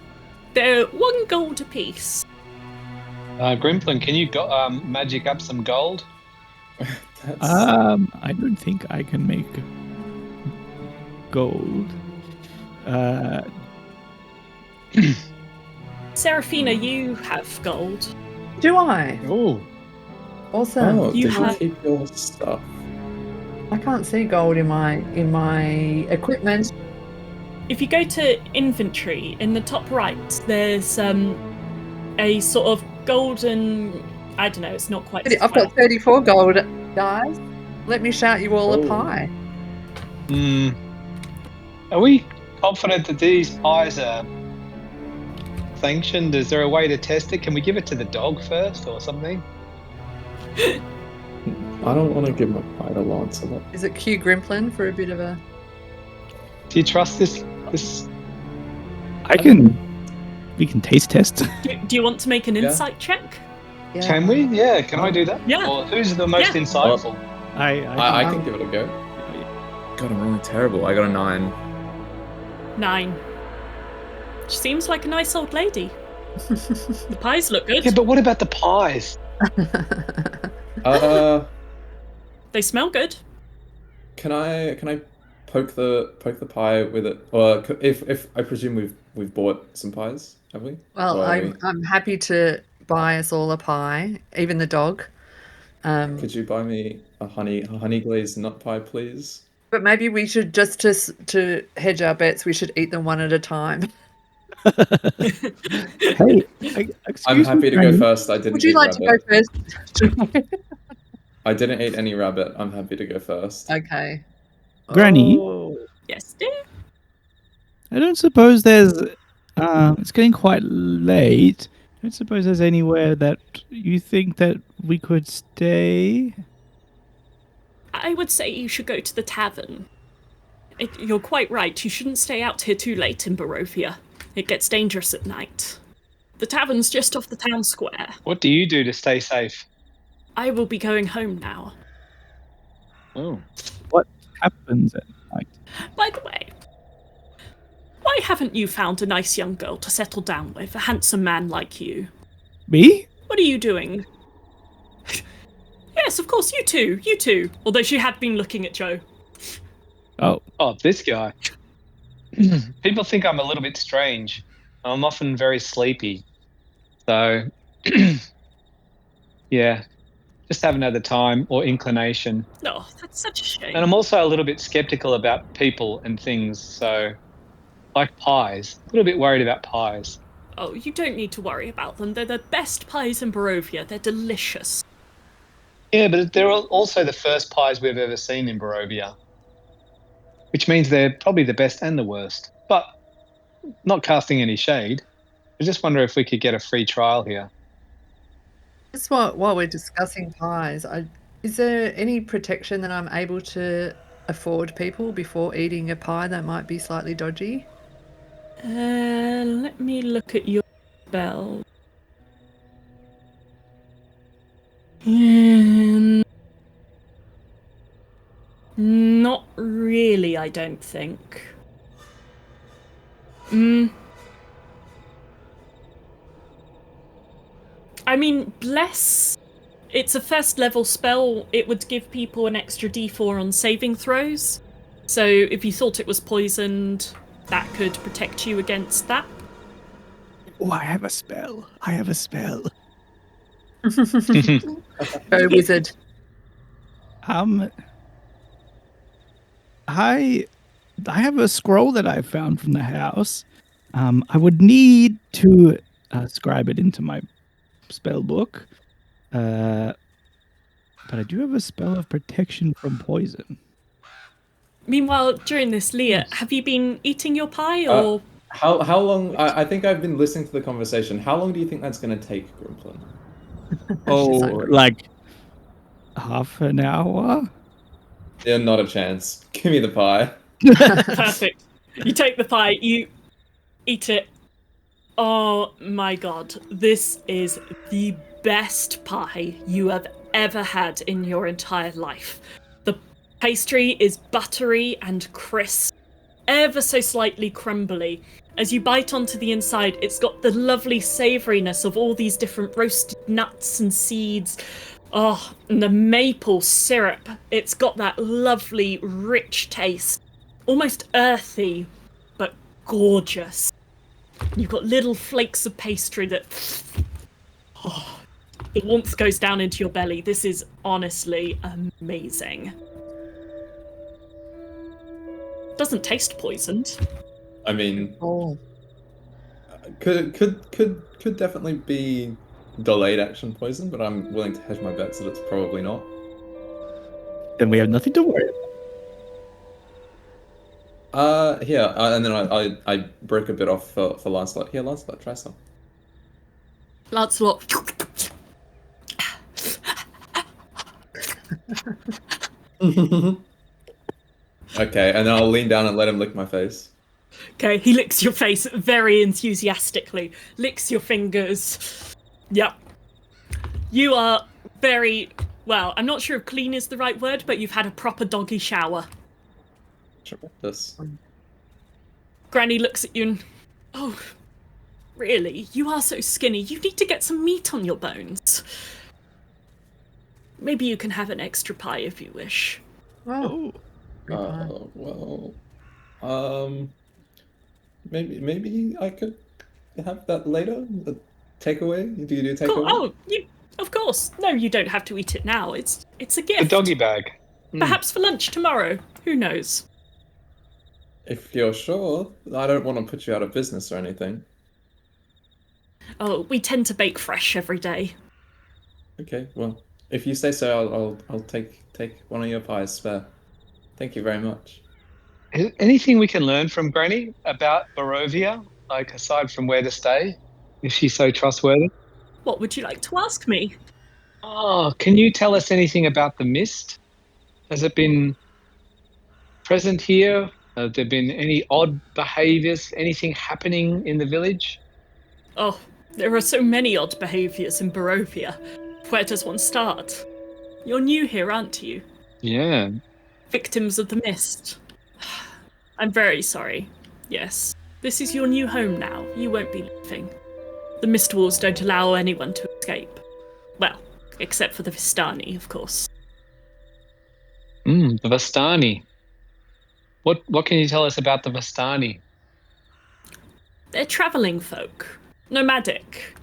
They're 1 gold apiece. Grimplin, can you magic up some gold? I don't think I can make gold. Serafina, you have gold. Do I? Oh. Awesome. Oh, You did have- you keep your stuff? I can't see gold in my equipment. If you go to inventory, in the top right, there's a sort of golden... I don't know, it's not quite... I've got 34 gold, guys. Let me shout you all a pie. Are we confident that these pies are sanctioned? Is there a way to test it? Can we give it to the dog first or something? I don't want to give my pie to Lancelot. Is it Q Grimplin for a bit of a... Do you trust this? We can taste test. Do you want to make an Yeah. insight check? Yeah. Can we? Yeah, can I do that? Yeah. Or who's the most Yeah. insightful? I can give it a go. God, I'm really terrible. I got a 9. 9. She seems like a nice old lady. The pies look good. Yeah, but what about the pies? They smell good. Can I poke the pie with it? Or if I presume we've bought some pies, have we? Well, Or are we- I'm happy to buy us all a pie, even the dog. Could you buy me a honey glazed nut pie, please? But maybe we should just to hedge our bets, we should eat them one at a time. Hey, I'm happy to go first. I didn't Would you eat like to rabbit. go first? I didn't eat any rabbit. I'm happy to go first. Okay. Granny? Oh. Yes, dear. I don't suppose there's. It's getting quite late. I don't suppose there's anywhere that you think that we could stay. I would say you should go to the tavern. You're quite right. You shouldn't stay out here too late in Barovia. It gets dangerous at night. The tavern's just off the town square. What do you do to stay safe? I will be going home now. Oh. What happens at night? By the way, why haven't you found a nice young girl to settle down with, a handsome man like you? Me? What are you doing? Yes, of course, you too. Although she had been looking at Joe. Oh, This guy. People think I'm a little bit strange. I'm often very sleepy. So, yeah. Just haven't had the time or inclination. Oh, that's such a shame. And I'm also a little bit skeptical about people and things. So, like pies, a little bit worried about pies. Oh, you don't need to worry about them. They're the best pies in Barovia. They're delicious. Yeah, but they're also the first pies we've ever seen in Barovia, which means they're probably the best and the worst. But not casting any shade. I just wonder if we could get a free trial here. Just while we're discussing pies, is there any protection that I'm able to afford people before eating a pie that might be slightly dodgy? Let me look at your spell. Not really, I don't think. I mean, Bless, it's a first level spell. It would give people an extra d4 on saving throws. So if you thought it was poisoned, that could protect you against that. Oh, I have a spell. Go wizard. I have a scroll that I found from the house. I would need to scribe it into my spell book. But I do have a spell of protection from poison. Meanwhile, during this, Leah, have you been eating your pie or? How long? I think I've been listening to the conversation. How long do you think that's going to take, Grimplin? hungry. Like half an hour? Yeah, not a chance. Give me the pie. Perfect. You take the pie, you eat it. Oh my god, this is the best pie you have ever had in your entire life. The pastry is buttery and crisp, ever so slightly crumbly. As you bite onto the inside, it's got the lovely savouriness of all these different roasted nuts and seeds. Oh, and the maple syrup. It's got that lovely, rich taste. Almost earthy, but gorgeous. You've got little flakes of pastry that... Oh, the warmth goes down into your belly. This is honestly amazing. Doesn't taste poisoned. I mean, Oh, could definitely be delayed action poison, but I'm willing to hedge my bets that it's probably not. Then we have nothing to worry about. Here, and then I broke a bit off for Lancelot. Here, Lancelot, try some. Lancelot. Okay, and then I'll lean down and let him lick my face. Okay, he licks your face very enthusiastically, licks your fingers. Yep. You are very, well, I'm not sure if clean is the right word, but you've had a proper doggy shower. Tremendous. Granny looks at you and, oh, really? You are so skinny. You need to get some meat on your bones. Maybe you can have an extra pie if you wish. oh. Well, maybe I could have that later. The takeaway. Do you do takeaway? Cool. Oh, of course. No, you don't have to eat it now. It's a gift. The doggy bag. Perhaps for lunch tomorrow. Who knows? If you're sure, I don't want to put you out of business or anything. Oh, we tend to bake fresh every day. Okay, well, if you say so, I'll take one of your pies spare. Thank you very much. Anything we can learn from Granny about Barovia, like aside from where to stay? Is she so trustworthy? What would you like to ask me? Oh, can you tell us anything about the mist? Has it been present here? Have there been any odd behaviours? Anything happening in the village? Oh, there are so many odd behaviours in Barovia. Where does one start? You're new here, aren't you? Yeah. Victims of the mist. I'm very sorry. Yes. This is your new home now. You won't be leaving. The mist walls don't allow anyone to escape. Well, except for the Vistani, of course. The Vistani. What can you tell us about the Vistani? They're travelling folk. Nomadic.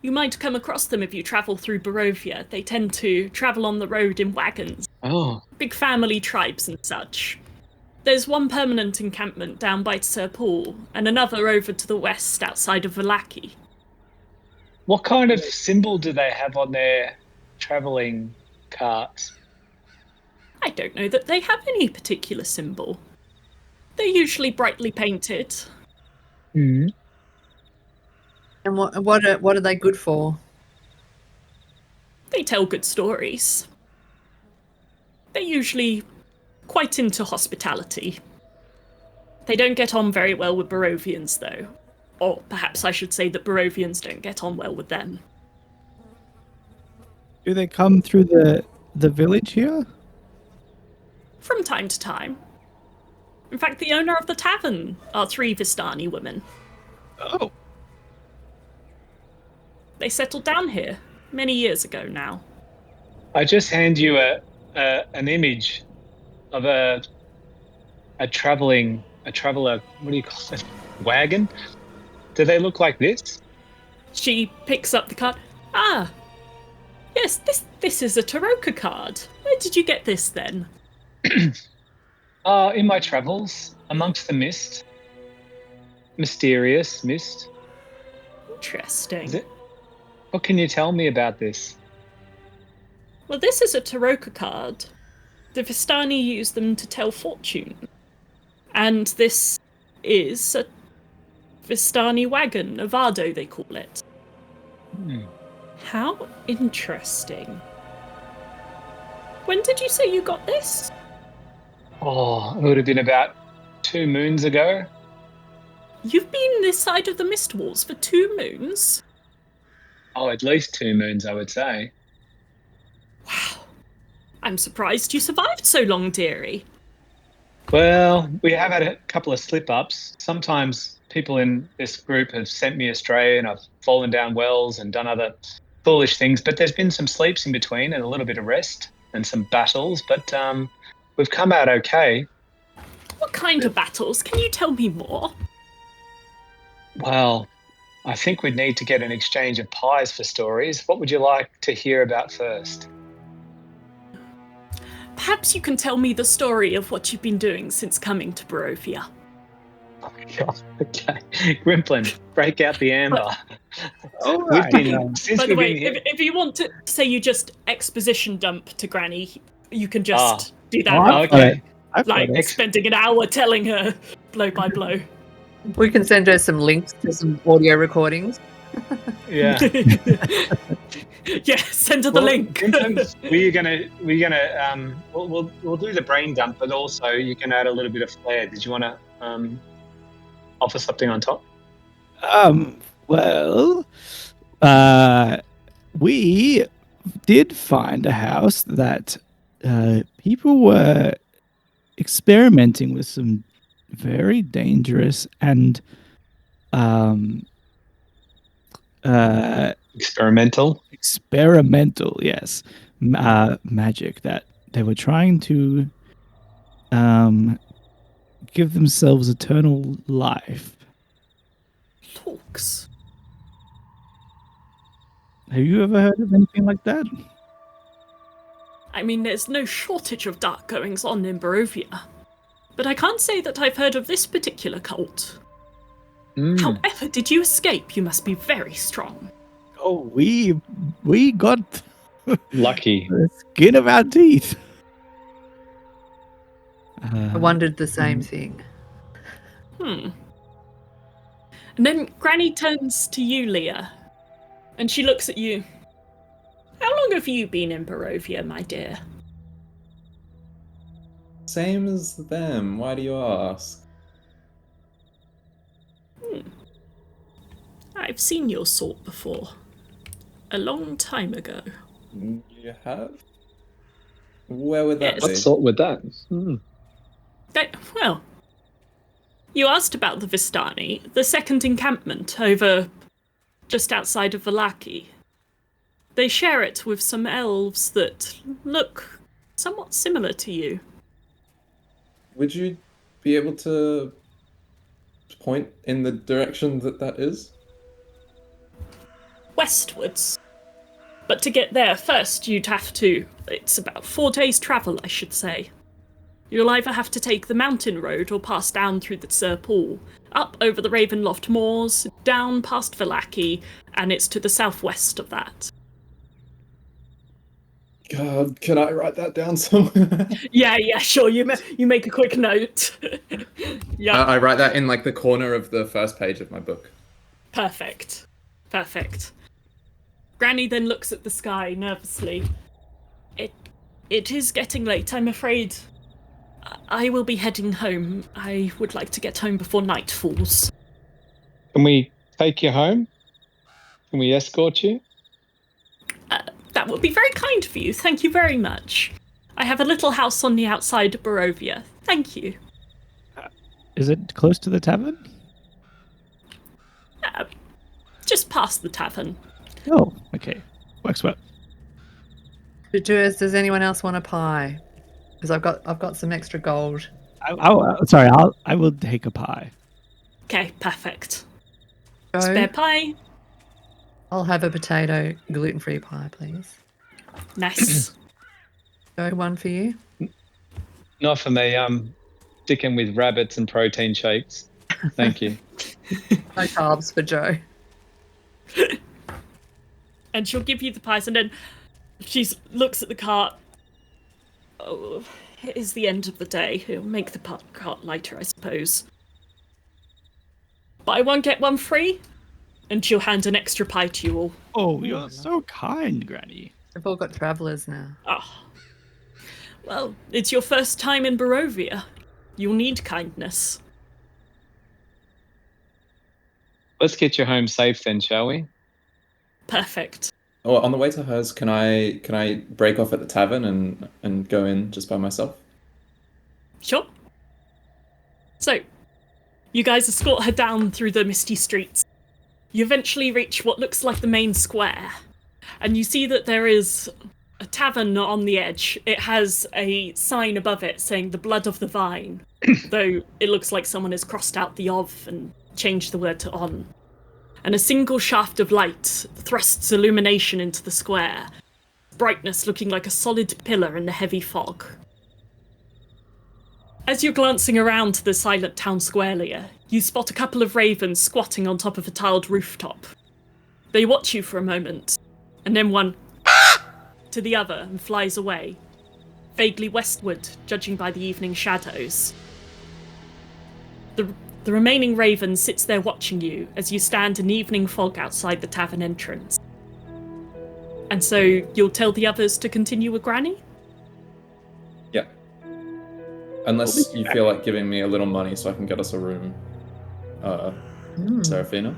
You might come across them if you travel through Barovia. They tend to travel on the road in wagons. Oh, Big family tribes and such. There's one permanent encampment down by Sir Paul, and another over to the west outside of Vallaki. what kind of symbol do they have on their traveling carts? I don't know that they have any particular symbol. They're usually brightly painted. Mm. And what are they good for? They tell good stories. They're usually quite into hospitality. They don't get on very well with Barovians, though. Or perhaps I should say that Barovians don't get on well with them. Do they come through the village here? From time to time. In fact, the owner of the tavern are 3 Vistani women. Oh. They settled down here many years ago now. I just hand you an image of a traveler. What do you call it? Wagon. Do they look like this? She picks up the card. Ah, yes, this is a Taroka card. Where did you get this then? In my travels amongst the mist, mysterious mist. Interesting. What can you tell me about this? Well, this is a Taroka card. The Vistani use them to tell fortune. And this is a Vistani wagon, a Vado they call it. How interesting. When did you say you got this? Oh, it would have been about 2 moons ago. You've been this side of the mist walls for 2 moons? Oh, at least 2 moons, I would say. Wow. I'm surprised you survived so long, dearie. Well, we have had a couple of slip-ups. Sometimes people in this group have sent me astray and I've fallen down wells and done other foolish things, but there's been some sleeps in between and a little bit of rest and some battles, but we've come out okay. What kind of battles? Can you tell me more? Well, I think we'd need to get an exchange of pies for stories. What would you like to hear about first? Perhaps you can tell me the story of what you've been doing since coming to Barovia. Oh my God. Okay. Grimplin, break out the amber. All We've right. been, since By the we've way, been here. if you want to say you just exposition dump to Granny, you can just do that. Oh, rather okay. than, I've got like it. spending an hour telling her blow by blow. We can send her some links to some audio recordings. Yeah. Yeah, send her the link. Grimplin, we'll do the brain dump, but also you can add a little bit of flair. Did you want to offer something on top? Well, we did find a house that people were experimenting with some very dangerous and Experimental. yes, magic that they were trying to give themselves eternal life. Talks. Have you ever heard of anything like that? I mean, there's no shortage of dark goings on in Barovia. But I can't say that I've heard of this particular cult. However, did you escape? You must be very strong. Oh, we got Lucky. the skin of our teeth. I wondered the same thing. And then Granny turns to you, Leah, and she looks at you. How long have you been in Barovia, my dear? Same as them. Why do you ask? I've seen your sort before. A long time ago. You have? Where would that Yes. be? What sort would that? Well, you asked about the Vistani, the second encampment over just outside of Vallaki. They share it with some elves that look somewhat similar to you. Would you be able to point in the direction that is? westwards. But to get there first, you'd have to... It's about 4 days' travel, I should say. You'll either have to take the mountain road or pass down through the Sir Paul, up over the Ravenloft Moors, down past Vallaki, and it's to the southwest of that. God, can I write that down somewhere? Yeah, sure. You make a quick note. Yeah. I write that in like the corner of the first page of my book. Perfect. Granny then looks at the sky nervously. It is getting late, I'm afraid. I will be heading home. I would like to get home before night falls. Can we take you home? Can we escort you? That would be very kind of you. Thank you very much. I have a little house on the outside of Barovia. Thank you. Is it close to the tavern? Just past the tavern. Oh, okay. Works well. Does anyone else want a pie? Because I've got some extra gold. I will take a pie. Okay, perfect. Joe, Spare pie. I'll have a potato gluten-free pie, please. Nice. Joe, one for you. Not for me. I'm sticking with rabbits and protein shakes. Thank you. No carbs for Joe. And she'll give you the pies, and then she looks at the cart. Oh, it is the end of the day. It'll make the cart lighter, I suppose. Buy one, get one free? And she'll hand an extra pie to you all. Oh, you're so kind, Granny. We've all got travellers now. Ah. Well, it's your first time in Barovia. You'll need kindness. Let's get you home safe then, shall we? Perfect. Oh, on the way to hers, can I break off at the tavern and go in just by myself? Sure. So, you guys escort her down through the misty streets. You eventually reach what looks like the main square, and you see that there is a tavern on the edge. It has a sign above it saying the blood of the vine, though it looks like someone has crossed out the of and changed the word to on. And a single shaft of light thrusts illumination into the square, brightness looking like a solid pillar in the heavy fog. As you're glancing around the silent town square, Leah, you spot a couple of ravens squatting on top of a tiled rooftop. They watch you for a moment, and then one to the other and flies away, vaguely westward, judging by the evening shadows. The remaining raven sits there watching you as you stand in evening fog outside the tavern entrance. And so you'll tell the others to continue with Granny? Yeah. Unless you feel like giving me a little money so I can get us a room, Serafina.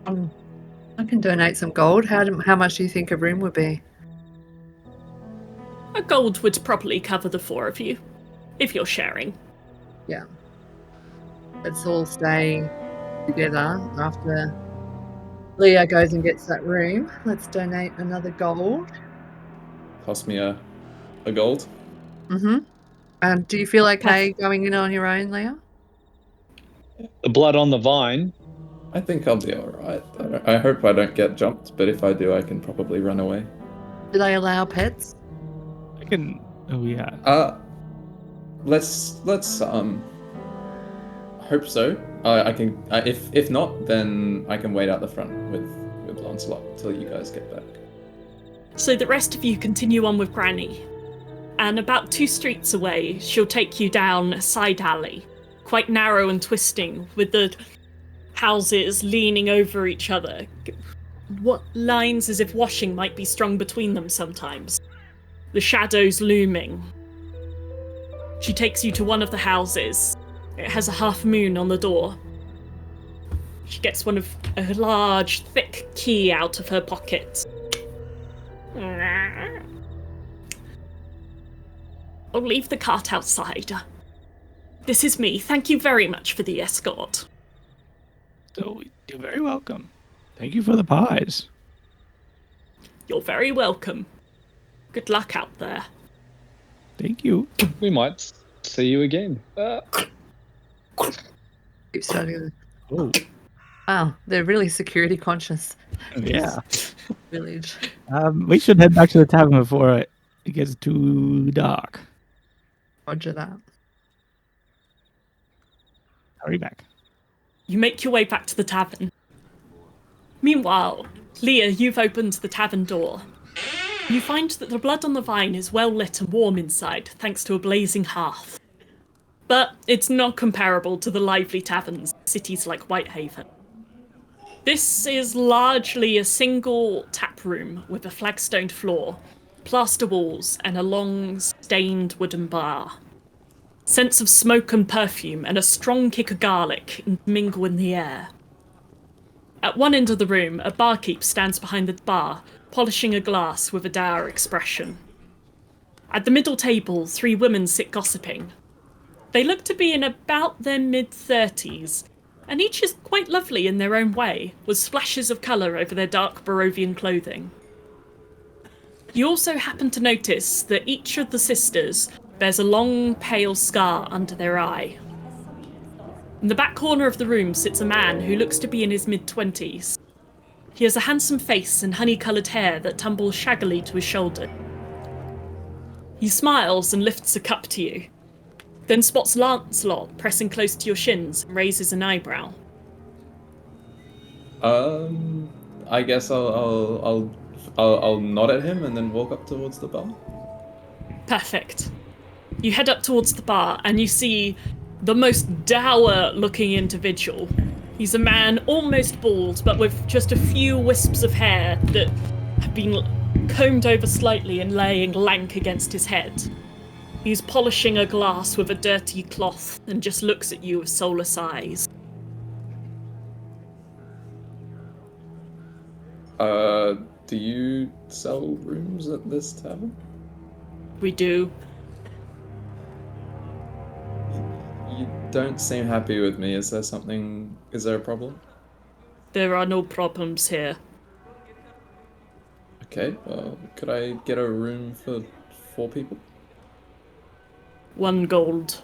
I can donate some gold. How much do you think a room would be? A gold would probably cover the 4 of you, if you're sharing. Yeah. Let's all stay together after Leah goes and gets that room. Let's donate another gold. Cost me a gold. Mm-hmm. Do you feel okay going in on your own, Leah? The blood on the vine. I think I'll be alright. I hope I don't get jumped, but if I do, I can probably run away. Do they allow pets? I can. Oh yeah. Let's hope so. I can. If not, then I can wait out the front with Lancelot till you guys get back. So the rest of you continue on with Granny, and about 2 streets away, she'll take you down a side alley, quite narrow and twisting, with the houses leaning over each other. What lines as if washing might be strung between them sometimes. The shadows looming. She takes you to one of the houses. It has a half moon on the door. She gets a large, thick key out of her pocket. I'll leave the cart outside. This is me. Thank you very much for the escort. So you're very welcome. Thank you for the pies. You're very welcome. Good luck out there. Thank you. We might see you again. Keep starting. Oh. Wow, they're really security conscious. Yeah. Village. We should head back to the tavern before it gets too dark. Roger that. Hurry back. You make your way back to the tavern. Meanwhile, Leah, you've opened the tavern door. You find that the blood on the vine is well lit and warm inside, thanks to a blazing hearth. But it's not comparable to the lively taverns in cities like Whitehaven. This is largely a single tap room with a flagstoned floor, plaster walls, and a long, stained wooden bar. Scents of smoke and perfume and a strong kick of garlic mingle in the air. At one end of the room, a barkeep stands behind the bar, polishing a glass with a dour expression. At the middle table, 3 women sit gossiping. They look to be in about their mid-30s, and each is quite lovely in their own way, with splashes of colour over their dark Barovian clothing. You also happen to notice that each of the sisters bears a long, pale scar under their eye. In the back corner of the room sits a man who looks to be in his mid-20s. He has a handsome face and honey-coloured hair that tumbles shaggily to his shoulder. He smiles and lifts a cup to you, then spots Lancelot pressing close to your shins and raises an eyebrow. I guess I'll nod at him and then walk up towards the bar. Perfect. You head up towards the bar and you see the most dour-looking individual. He's a man almost bald, but with just a few wisps of hair that have been combed over slightly and laying lank against his head. He's polishing a glass with a dirty cloth and just looks at you with soulless eyes. Do you sell rooms at this tavern? We do. You don't seem happy with me. Is there a problem? There are no problems here. Okay, well, could I get a room for 4 people? 1 gold.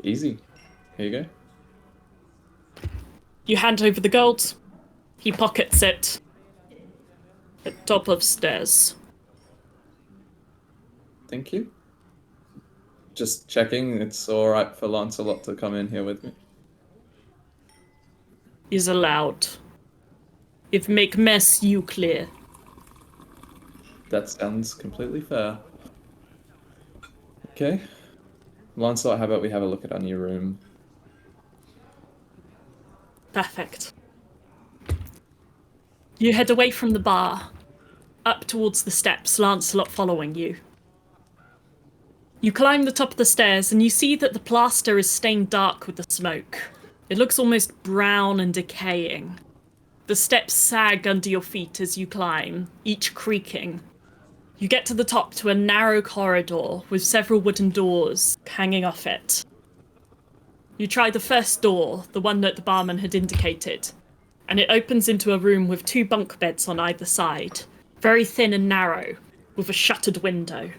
Easy. Here you go. You hand over the gold. He pockets it. At top of stairs. Thank you. Just checking it's alright for Lancelot to come in here with me. Is allowed. If make mess, you clear. That sounds completely fair. Okay. Lancelot, how about we have a look at our new room? Perfect. You head away from the bar, up towards the steps, Lancelot following you. You climb the top of the stairs and you see that the plaster is stained dark with the smoke. It looks almost brown and decaying. The steps sag under your feet as you climb, each creaking. You get to the top to a narrow corridor with several wooden doors hanging off it. You try the first door, the one that the barman had indicated, and it opens into a room with 2 bunk beds on either side, very thin and narrow, with a shuttered window.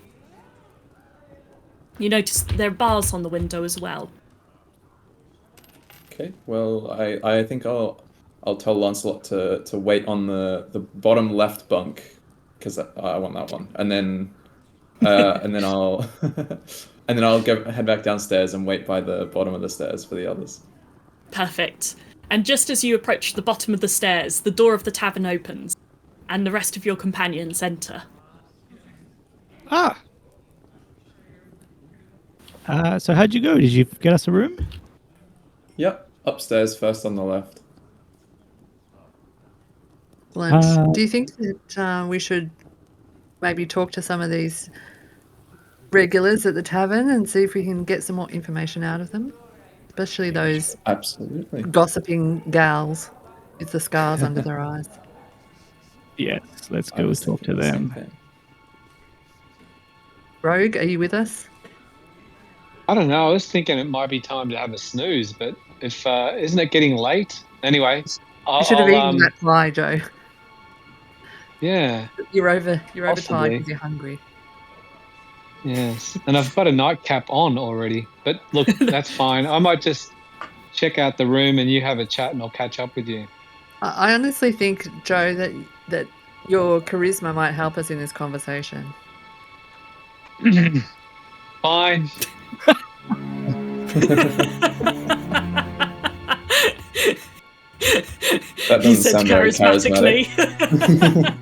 You notice that there are bars on the window as well. Okay, well, I think I'll tell Lancelot to wait on the bottom left bunk, because I want that one, and then I'll and then I'll head back downstairs and wait by the bottom of the stairs for the others. Perfect. And just as you approach the bottom of the stairs, the door of the tavern opens, and the rest of your companions enter. Ah. So how'd you go? Did you get us a room? Yep, upstairs first on the left. Excellent. Do you think that we should maybe talk to some of these regulars at the tavern and see if we can get some more information out of them? Especially those Absolutely. gossiping gals with the scars under their eyes. Yes, let's go talk to them. Rogue, are you with us? I don't know. I was thinking it might be time to have a snooze, but if isn't it getting late? Anyway, You should have eaten that pie, Joe. Yeah. You're overtired Possibly. because you're hungry. Yes, and I've got a nightcap on already. But look, that's fine. I might just check out the room and you have a chat and I'll catch up with you. I honestly think, Joe, that your charisma might help us in this conversation. Fine. That He doesn't said sound very charismatically. charismatic.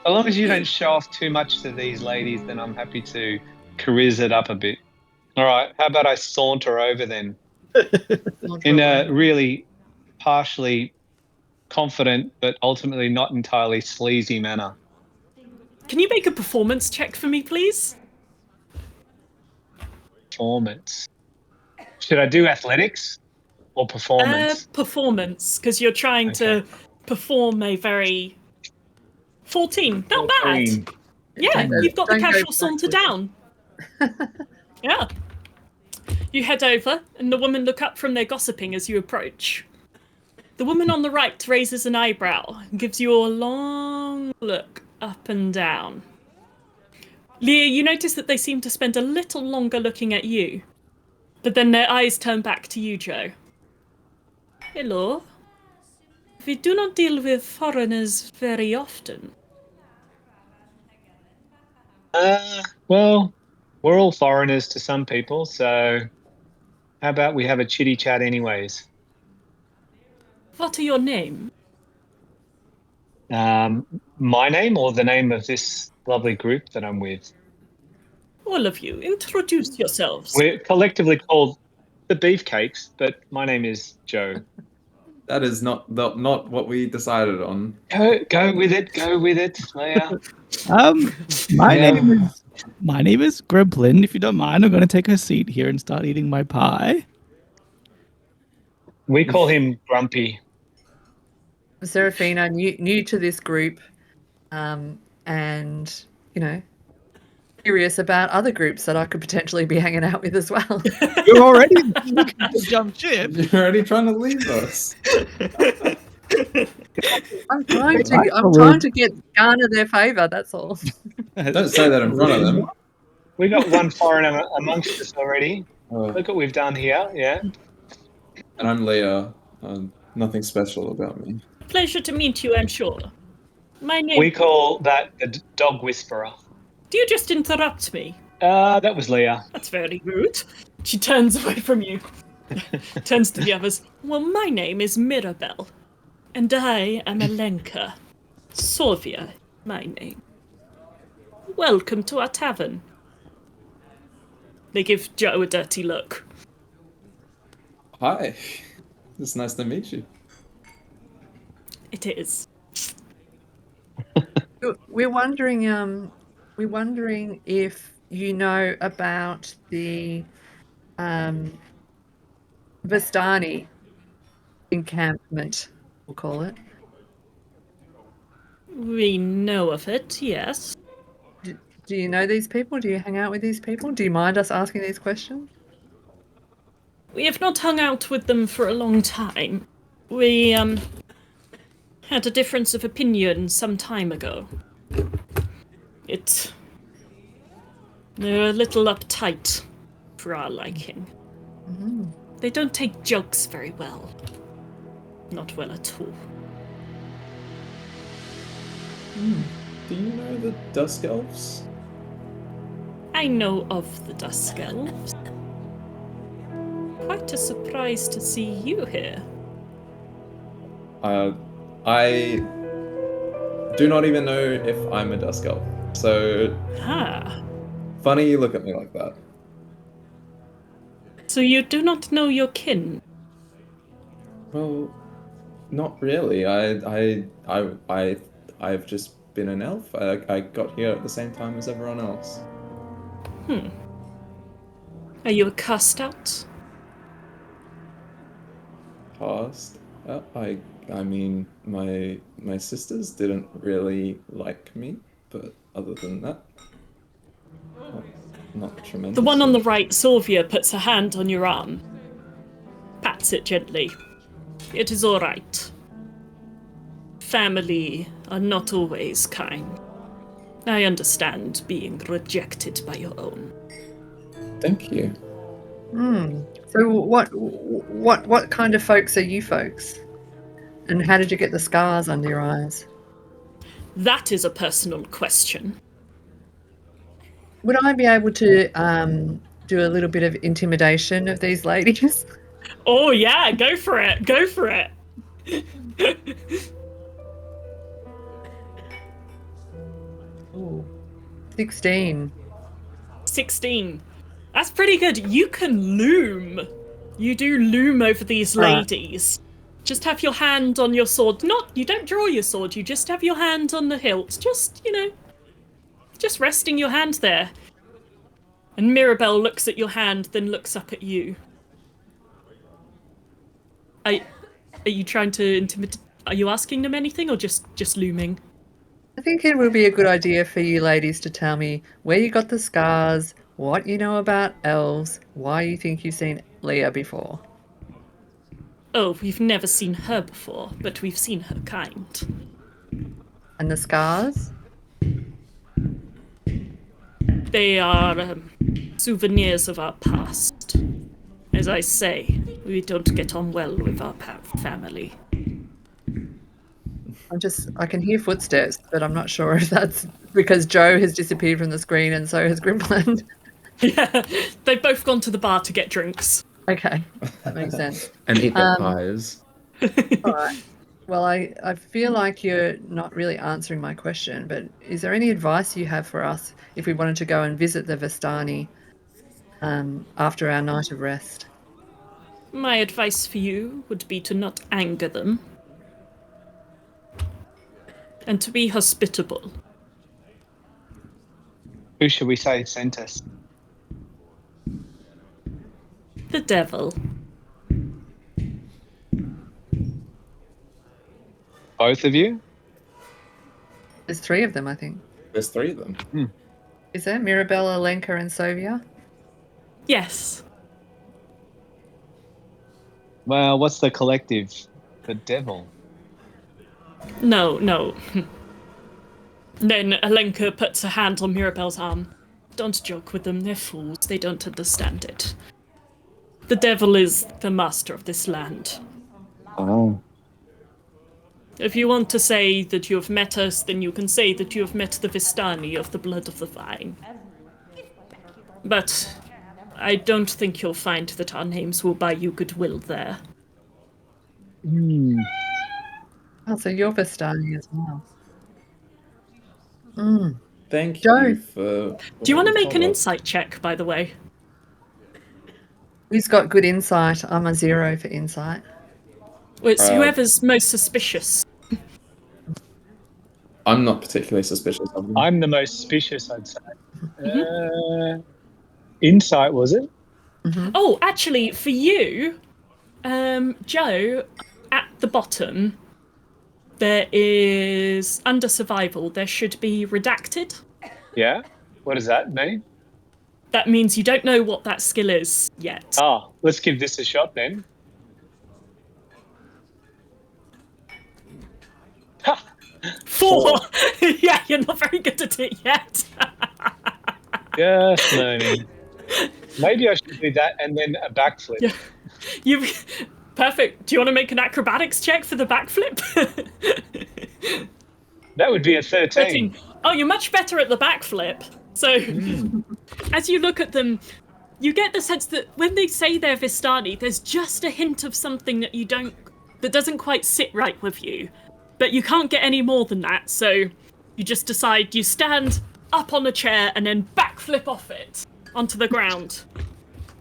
As long as you don't show off too much to these ladies, then I'm happy to charizz it up a bit. All right, how about I saunter over then in a really partially confident but ultimately not entirely sleazy manner? Can you make a performance check for me, please? Performance. Should I do athletics or performance? Performance, because you're trying to perform a very 14. Not bad. 14. Yeah, you've got the Don't go casual saunter down. Yeah. You head over, and the women look up from their gossiping as you approach. The woman on the right raises an eyebrow and gives you a long look up and down. Leah, you notice that they seem to spend a little longer looking at you, but then their eyes turn back to you, Joe. Hello. We do not deal with foreigners very often. Well, we're all foreigners to some people, so how about we have a chitty chat anyways? What are your names? My name or the name of this lovely group that I'm with? All of you, introduce yourselves. We're collectively called the Beefcakes, but my name is Joe. That is not what we decided on. Go with it, Leia. My name is Griblin. If you don't mind, I'm going to take a seat here and start eating my pie. We call him Grumpy. Serafina, new to this group, and curious about other groups that I could potentially be hanging out with as well. You're already looking to jump ship. You're already trying to leave us. I'm trying to garner their favour. That's all. Don't say that in front of them. We got one foreigner amongst us already. Oh, Look what we've done here, yeah. and I'm Leah. Nothing special about me. Pleasure to meet you, I'm sure. My name... We call that the dog whisperer. Do you just interrupt me? That was Leah. That's very rude. She turns away from you. Turns to the others. Well, my name is Mirabelle. And I am Alenka. Sylvia, my name. Welcome to our tavern. They give Joe a dirty look. Hi. It's nice to meet you. It is. We're wondering if you know about the Vistani encampment, we'll call it. We know of it, yes. Do you know these people? Do you hang out with these people? Do you mind us asking these questions? We have not hung out with them for a long time. We, had a difference of opinion some time ago. They're a little uptight for our liking. Mm-hmm. They don't take jokes very well. Not well at all. Do you know the Dusk Elves? I know of the Dusk Elves. Quite a surprise to see you here. I do not even know if I'm a Dusk Elf. So funny you look at me like that. So you do not know your kin? Well, not really. I've just been an elf. I got here at the same time as everyone else. Are you a cast out? Past? I mean, my sisters didn't really like me, but other than that, not tremendous. The one on the right, Sylvia, puts her hand on your arm. Pats it gently. It is all right. Family are not always kind. I understand being rejected by your own. Thank you. So what kind of folks are you folks? And how did you get the scars under your eyes? That is a personal question. Would I be able to do a little bit of intimidation of these ladies? Oh yeah, go for it. Go for it. Ooh, 16. 16. That's pretty good. You can loom. You do loom over these ladies. Just have your hand on your sword. You don't draw your sword, you just have your hand on the hilt. Just, just resting your hand there. And Mirabelle looks at your hand, then looks up at you. Are you trying to intimidate? Are you asking them anything or just looming? I think it would be a good idea for you ladies to tell me where you got the scars, what you know about elves, why you think you've seen Leah before. Oh, we've never seen her before, but we've seen her kind. And the scars? They are souvenirs of our past. As I say, we don't get on well with our family. I can hear footsteps, but I'm not sure if that's because Joe has disappeared from the screen and so has Grimland. Yeah, they've both gone to the bar to get drinks. Okay, that makes sense. And eat their pies. All right. Well, I feel like you're not really answering my question, but is there any advice you have for us if we wanted to go and visit the Vistani after our night of rest? My advice for you would be to not anger them. And to be hospitable. Who should we say sent us? The devil. Both of you? There's 3 of them, I think. There's 3 of them. Is there Mirabella, Lenka, and Sovia? Yes. Well, what's the collective? The devil. No. Then Alenka puts her hand on Mirabelle's arm. Don't joke with them, they're fools. They don't understand it. The devil is the master of this land. Oh. If you want to say that you have met us, then you can say that you have met the Vistani of the blood of the vine. But I don't think you'll find that our names will buy you goodwill there. Oh, so you're Vistani as well. Thank Joe. you for... Do you want to make an told us. insight check, by the way? Who's got good insight? I'm a 0 for insight. Well, it's whoever's most suspicious. I'm not particularly suspicious of them. I'm the most suspicious, I'd say. Insight, was it? Oh, actually, for you, Joe, at the bottom, there is, under survival, there should be redacted. Yeah. What does that mean? That means you don't know what that skill is yet. Oh, let's give this a shot then. 4! Yeah, you're not very good at it yet. Just learning. Maybe I should do that and then a backflip. Yeah. You've perfect. Do you want to make an acrobatics check for the backflip? That would be a 13. Oh, you're much better at the backflip. So, as you look at them, you get the sense that when they say they're Vistani, there's just a hint of something that doesn't quite sit right with you. But you can't get any more than that, so you just decide you stand up on a chair and then backflip off it onto the ground.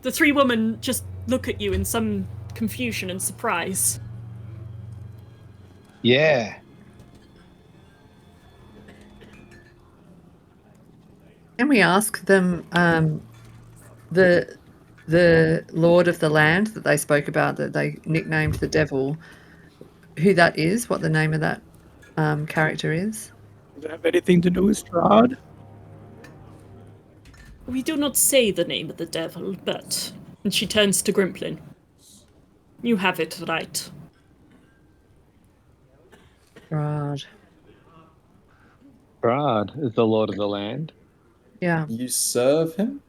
The 3 women just look at you in some confusion and surprise. Yeah. Can we ask them the Lord of the Land that they spoke about, that they nicknamed the devil, who that is, what the name of that character is? Does it have anything to do with Strahd? We do not say the name of the devil, but... And she turns to Grimplin. You have it right. Right. Brad is the lord of the land. Yeah. You serve him?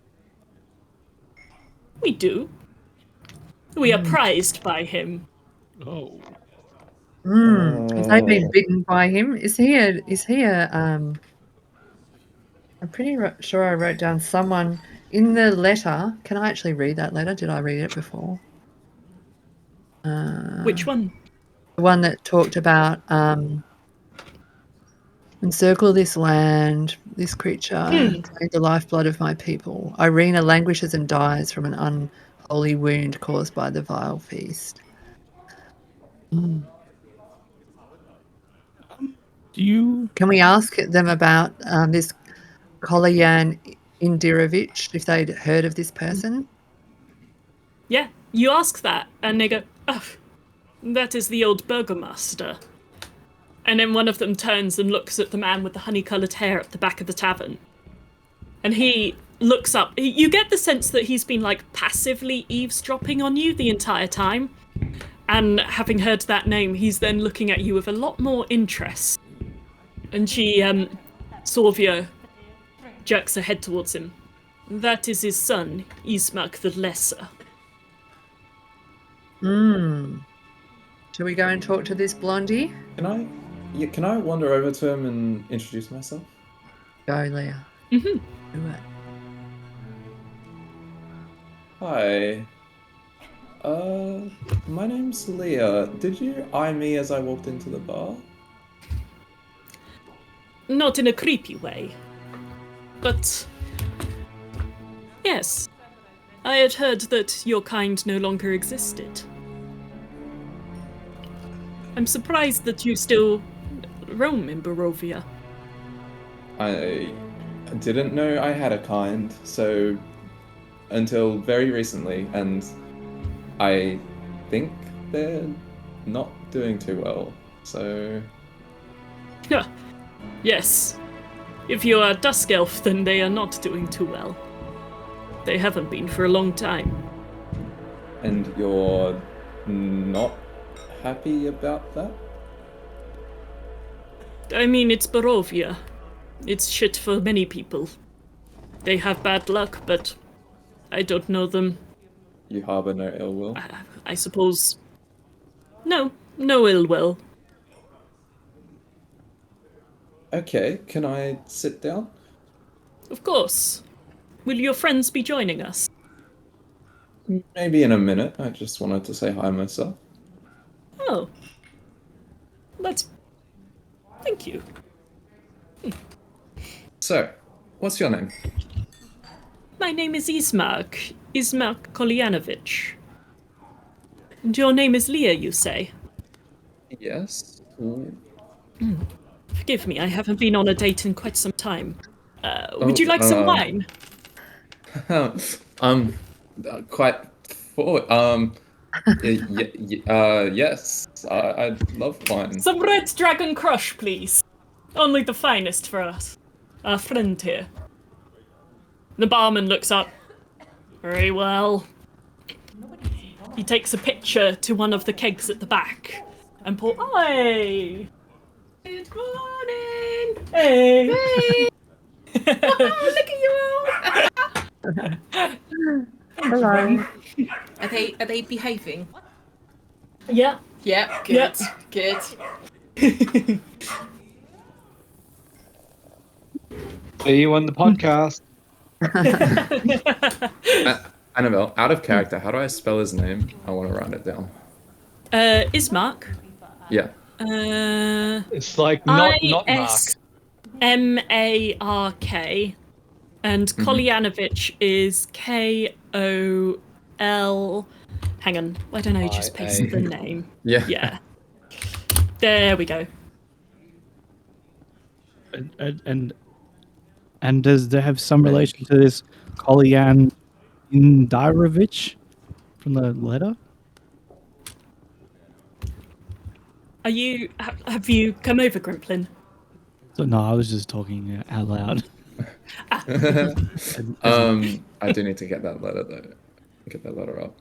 We do. We are prized by him. Oh. Have they been bitten by him? Is he a I'm pretty sure I wrote down someone in the letter. Can I actually read that letter? Did I read it before? Which one? The one that talked about encircle this land, this creature, and drain the lifeblood of my people. Irina languishes and dies from an unholy wound caused by the vile feast. Do you? Can we ask them about this Koloyan Indirovich, if they'd heard of this person? Yeah, you ask that, and they go, oh, that is the old burgomaster. And then one of them turns and looks at the man with the honey-coloured hair at the back of the tavern. And he looks up. You get the sense that he's been, like, passively eavesdropping on you the entire time. And having heard that name, he's then looking at you with a lot more interest. And she, Sorvia, jerks her head towards him. That is his son, Ismak the Lesser. Shall we go and talk to this blondie? Can I wander over to him and introduce myself? Go, Leah. Do it. Hi. My name's Leah. Did you eye me as I walked into the bar? Not in a creepy way. But yes, I had heard that your kind no longer existed. I'm surprised that you still roam in Barovia. I didn't know I had a kind, so until very recently, and I think they're not doing too well, so... Yes. If you are a Dusk Elf, then they are not doing too well. They haven't been for a long time. And you're not happy about that? I mean, it's Barovia. It's shit for many people. They have bad luck, but I don't know them. You harbor no ill will? I suppose... No ill will. Okay, can I sit down? Of course. Will your friends be joining us? Maybe in a minute. I just wanted to say hi myself. Oh. Thank you. So, what's your name? My name is Ismak Kolyanovich. And your name is Leah, you say? Yes. Forgive me, I haven't been on a date in quite some time. Would you like some wine? Quite full. Yes. I'd love wine. Some Red Dragon Crush, please. Only the finest for us. Our friend here. The barman looks up. Very well. He takes a picture to one of the kegs at the back and Oi! Good morning! Hey! Oh, look at you all! Hello. Are they behaving? Yeah. Yeah, good. Yep. Good. See you on the podcast. Annabelle, out of character, how do I spell his name? I want to write it down. Ismark. Yeah. It's like not Mark. Ismark. And Kolyanovich is Kol. Hang on, why don't I just paste the name? Yeah. Yeah. There we go. And does they have some relation to this Kolyan Indirovich from the letter? Have you come over, Grimplin? So, no, I was just talking out loud. I do need to get that letter though. Get that letter up.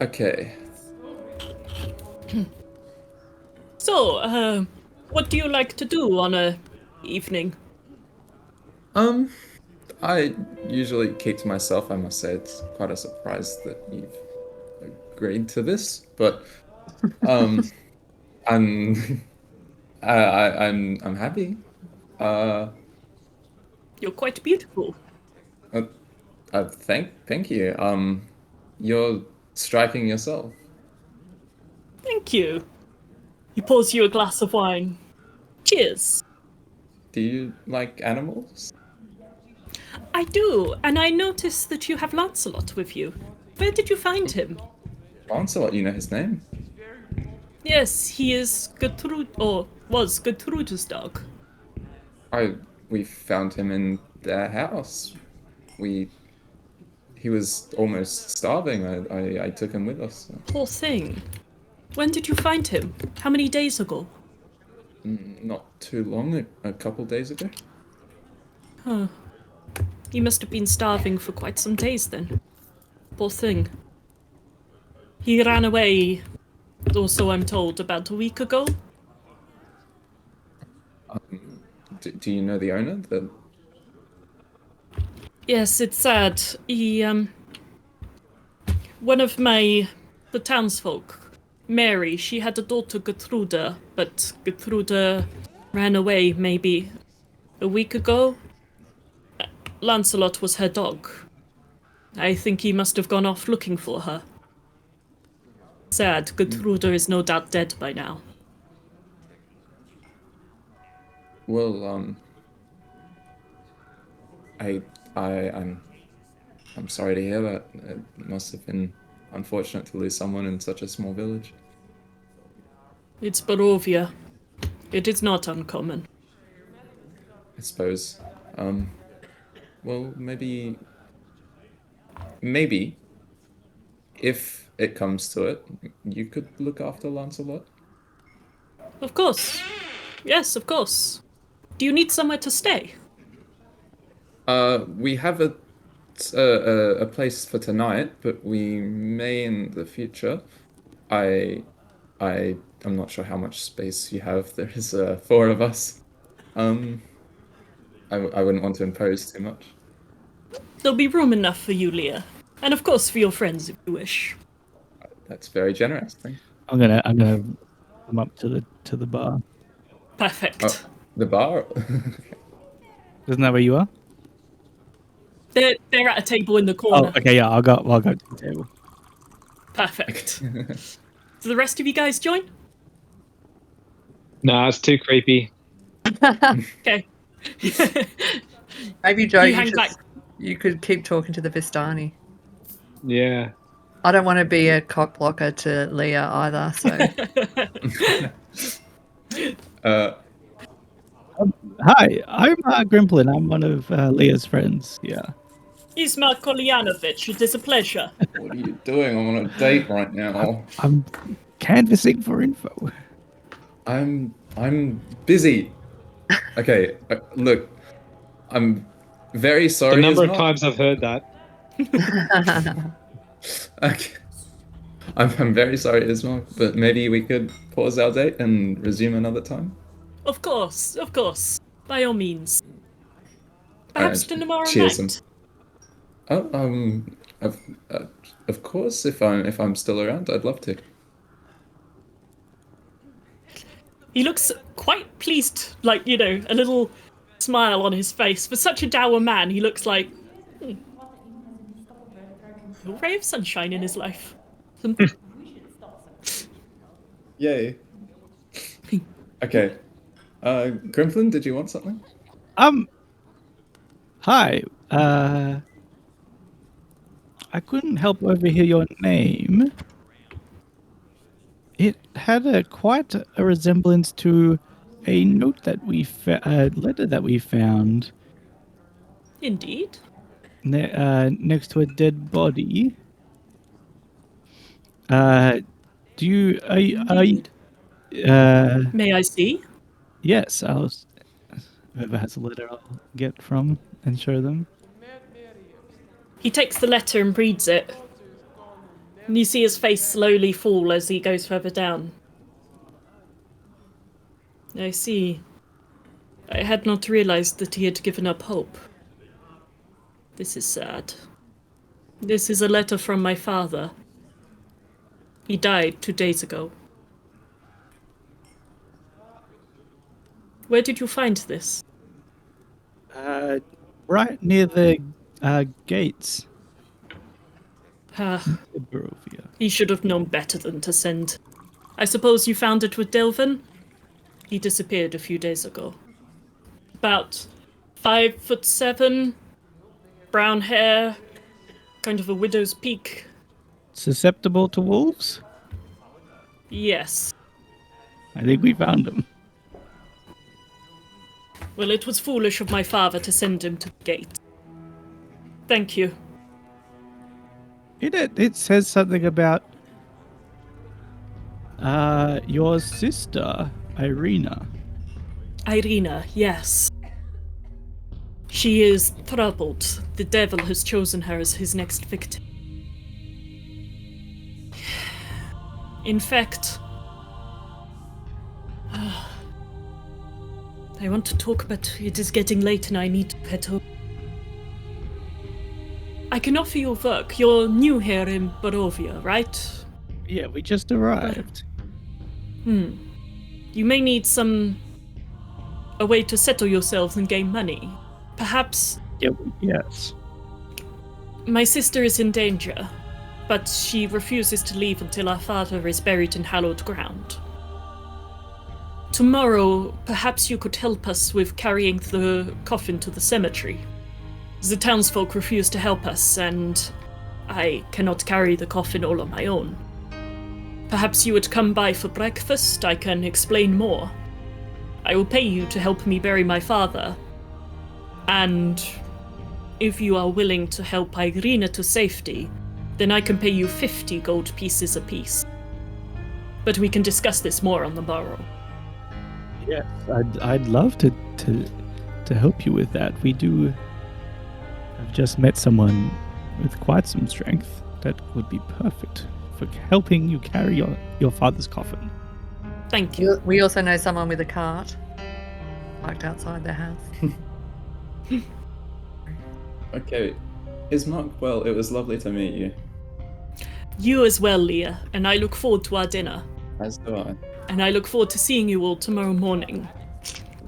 Okay. So, what do you like to do on a evening? I usually keep to myself. I must say it's quite a surprise that you've agreed to this, but um, I'm I'm happy. Uh, You're quite beautiful. uh, thank you. You're striking yourself. Thank you. He pours you a glass of wine. Cheers. Do you like animals? I do, and I notice that you have Lancelot with you. Where did you find him? Lancelot, you know his name? Yes, he is Gertrude, or was Gertrude's dog. We found him in their house. We he was almost starving. I took him with us. Poor thing. When did you find him? How many days ago? Not too long, a couple days ago. Huh. He must have been starving for quite some days then. Poor thing. He ran away, or so I'm told, about a week ago. Do you know the owner? Yes, it's sad. One of the townsfolk, Mary, she had a daughter, Gertrude, but Gertrude ran away maybe a week ago. Lancelot was her dog. I think he must have gone off looking for her. Sad, Gertrude is no doubt dead by now. Well, I I'm sorry to hear that. It must have been unfortunate to lose someone in such a small village. It's Barovia. It is not uncommon. I suppose. Well, maybe if it comes to it, you could look after Lancelot. Of course. Yes, of course. Do you need somewhere to stay? We have a place for tonight, but we may in the future. I'm not sure how much space you have. There is four of us. I wouldn't want to impose too much. There'll be room enough for you, Leah. And of course for your friends if you wish. That's very generous. Thank you. I'm gonna come up to the bar. Perfect. Oh, the bar. Isn't that where you are? They're at a table in the Oh, corner. okay, yeah, I'll go to the table. Perfect. Do the rest of you guys join? Nah, it's too creepy. Okay. Maybe Joe, You hang back. you could keep talking to the Vistani. Yeah. I don't want to be a cock blocker to Leah either, so Hi, I'm Grimplin. I'm one of Leah's friends. Yeah. Isma Kolyanovich, it is a pleasure. What are you doing? I'm on a date right now. I'm canvassing for info. I'm busy. Okay, look, I'm very sorry. The number of Isma. times I've heard that. Okay. I'm very sorry, Isma, but maybe we could pause our date and resume another time. Of course. By all means. Perhaps Alright, tomorrow cheers, night. Oh, of course, if I'm still around, I'd love to. He looks quite pleased, like, a little smile on his face. For such a dour man, he looks like a ray of sunshine in his life. Yay. Okay. Grimplin, did you want something? Hi. I couldn't help overhear your name. It had quite a resemblance to a note that a letter that we found Indeed. next to a dead body. Are you, Indeed. uh, May I see? yes, whoever has a letter I'll get from and show them. He takes the letter and reads it. And you see his face slowly fall as he goes further down. I see. I had not realized that he had given up hope. This is sad. This is a letter from my father. He died 2 days ago. Where did you find this? Right near the gates Ah, of Barovia. he should have known better than to send. I suppose you found it with Delvin? He disappeared a few days ago. About 5'7", brown hair, kind of a widow's peak. Susceptible to wolves? Yes. I think we found him. Well, it was foolish of my father to send him to the gate. Thank you. It says something about your sister, Irina. Irina, yes. She is troubled. The devil has chosen her as his next victim. In fact, I want to talk, but it is getting late and I need to head home. I can offer you work. You're new here in Barovia, right? Yeah, we just arrived. You may need a way to settle yourselves and gain money. Perhaps Yes. my sister is in danger, but she refuses to leave until our father is buried in hallowed ground. Tomorrow, perhaps you could help us with carrying the coffin to the cemetery. The townsfolk refuse to help us, and I cannot carry the coffin all on my own. Perhaps you would come by for breakfast. I can explain more. I will pay you to help me bury my father. And if you are willing to help Irina to safety, then I can pay you 50 gold pieces apiece. But we can discuss this more on the morrow. Yes, I'd love to help you with that. I've just met someone with quite some strength that would be perfect for helping you carry your father's coffin. Thank you. We also know someone with a cart parked outside their house. Okay. Is Mark well? It was lovely to meet you. You as well, Leah, and I look forward to our dinner. As do I. And I look forward to seeing you all tomorrow morning.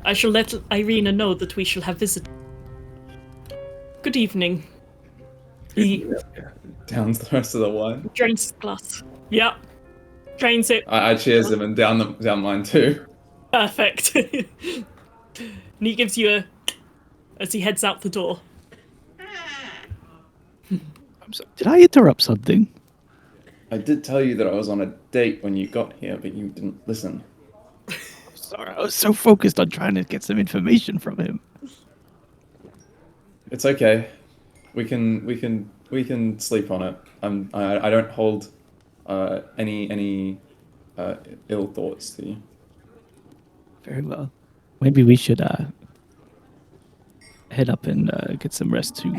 I shall let Irina know that we shall have visitors. Good evening. He Downs the rest of the wine. drains his glass. Yep. Drains it. I cheers him and down mine too. Perfect. And he gives you as he heads out the door. Did I interrupt something? I did tell you that I was on a date when you got here, but you didn't listen. Sorry, I was so focused on trying to get some information from him. It's okay. We can sleep on it. I don't hold any ill thoughts to you. Very well. Maybe we should head up and get some rest too.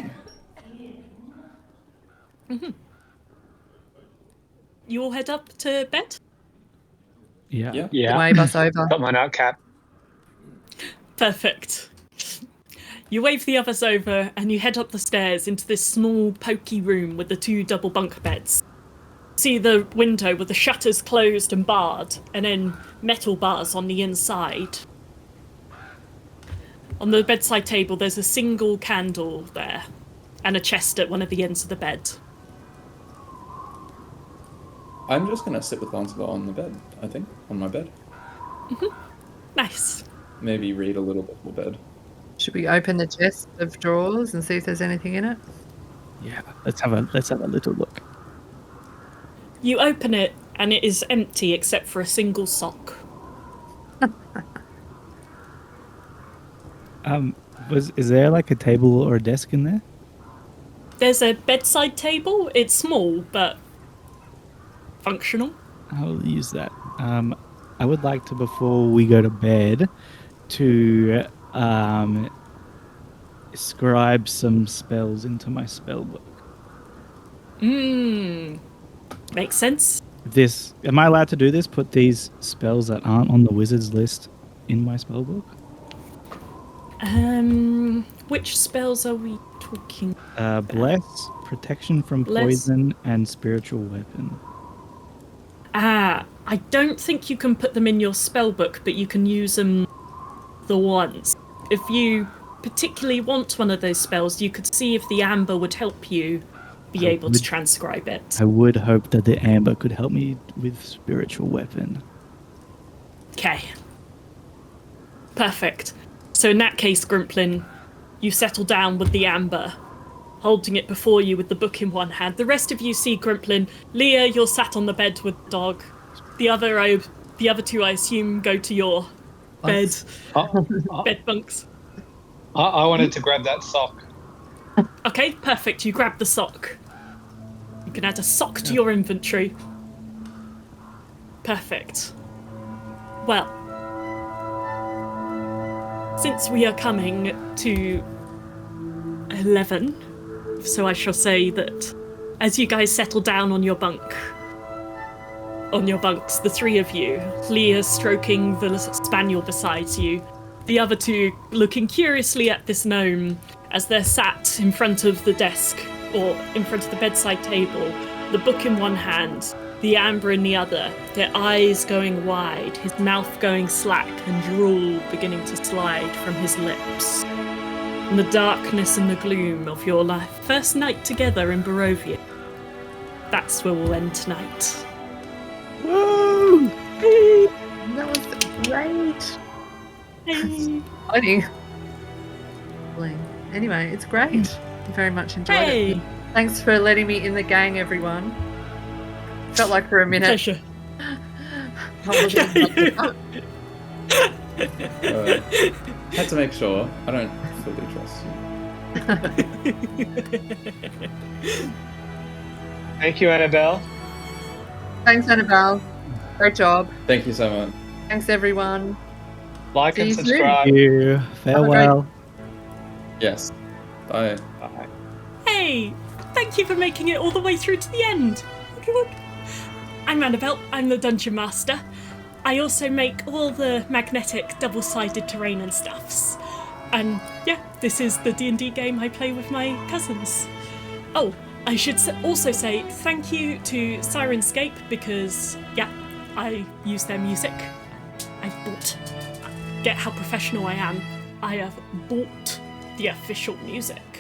You all head up to bed? Yeah. Yeah. Yeah. Wave us over. Got my nightcap. Perfect. You wave the others over and you head up the stairs into this small, poky room with the 2 double bunk beds. See the window with the shutters closed and barred, and then metal bars on the inside. On the bedside table, there's a single candle there, and a chest at one of the ends of the bed. I'm just gonna sit with Lancelot on the bed. I think on my bed. Nice. Maybe read a little bit for bed. Should we open the chest of drawers and see if there's anything in it? Yeah. Let's have a little look. You open it, and it is empty except for a single sock. Is there like a table or a desk in there? There's a bedside table. It's small, but functional. I'll use that. I would like to, before we go to bed, to scribe some spells into my spell book. Makes sense. Am I allowed to do this? Put these spells that aren't on the wizard's list in my spell book? Which spells are we talking? Bless, protection from Bless. poison, and spiritual weapon. I don't think you can put them in your spell book, but you can use them the once. If you particularly want one of those spells, you could see if the amber would help you be able to transcribe it. I would hope that the amber could help me with spiritual weapon. Okay. Perfect. So in that case, Grimplin, you settle down with the amber, holding it before you with the book in one hand. The rest of you see Grimplin. Leah, you're sat on the bed with the dog. The other two, I assume, go to your bed bunks. I wanted to grab that sock. Okay, perfect. You grab the sock. You can add a sock to your inventory. Perfect. Well, since we are coming to 11, so I shall say that as you guys settle down on your bunks, the three of you, Leah stroking the spaniel beside you, the other two looking curiously at this gnome as they're sat in front of the desk or in front of the bedside table, the book in one hand, the amber in the other, their eyes going wide, his mouth going slack and drool beginning to slide from his lips. In the darkness and the gloom of your first night together in Barovia, that's where we'll end tonight. Woo! That was great. Hey. Funny. Anyway, it's great. I very much enjoyed it. Thanks for letting me in the gang, everyone. Felt like for a minute. Pleasure. Had to make sure. I don't fully trust you. Thank you, Annabelle. Thanks, Annabelle. Great job. Thank you so much. Thanks, everyone. Like See and you soon. subscribe. Thank you. Farewell. Yes. Bye. Bye. Hey, thank you for making it all the way through to the end. Look. I'm Annabelle, I'm the Dungeon Master. I also make all the magnetic double-sided terrain and stuffs. And yeah, this is the D&D game I play with my cousins. Oh, I should also say thank you to Sirenscape because, yeah, I use their music. I've bought, get how professional I am, I have bought the official music.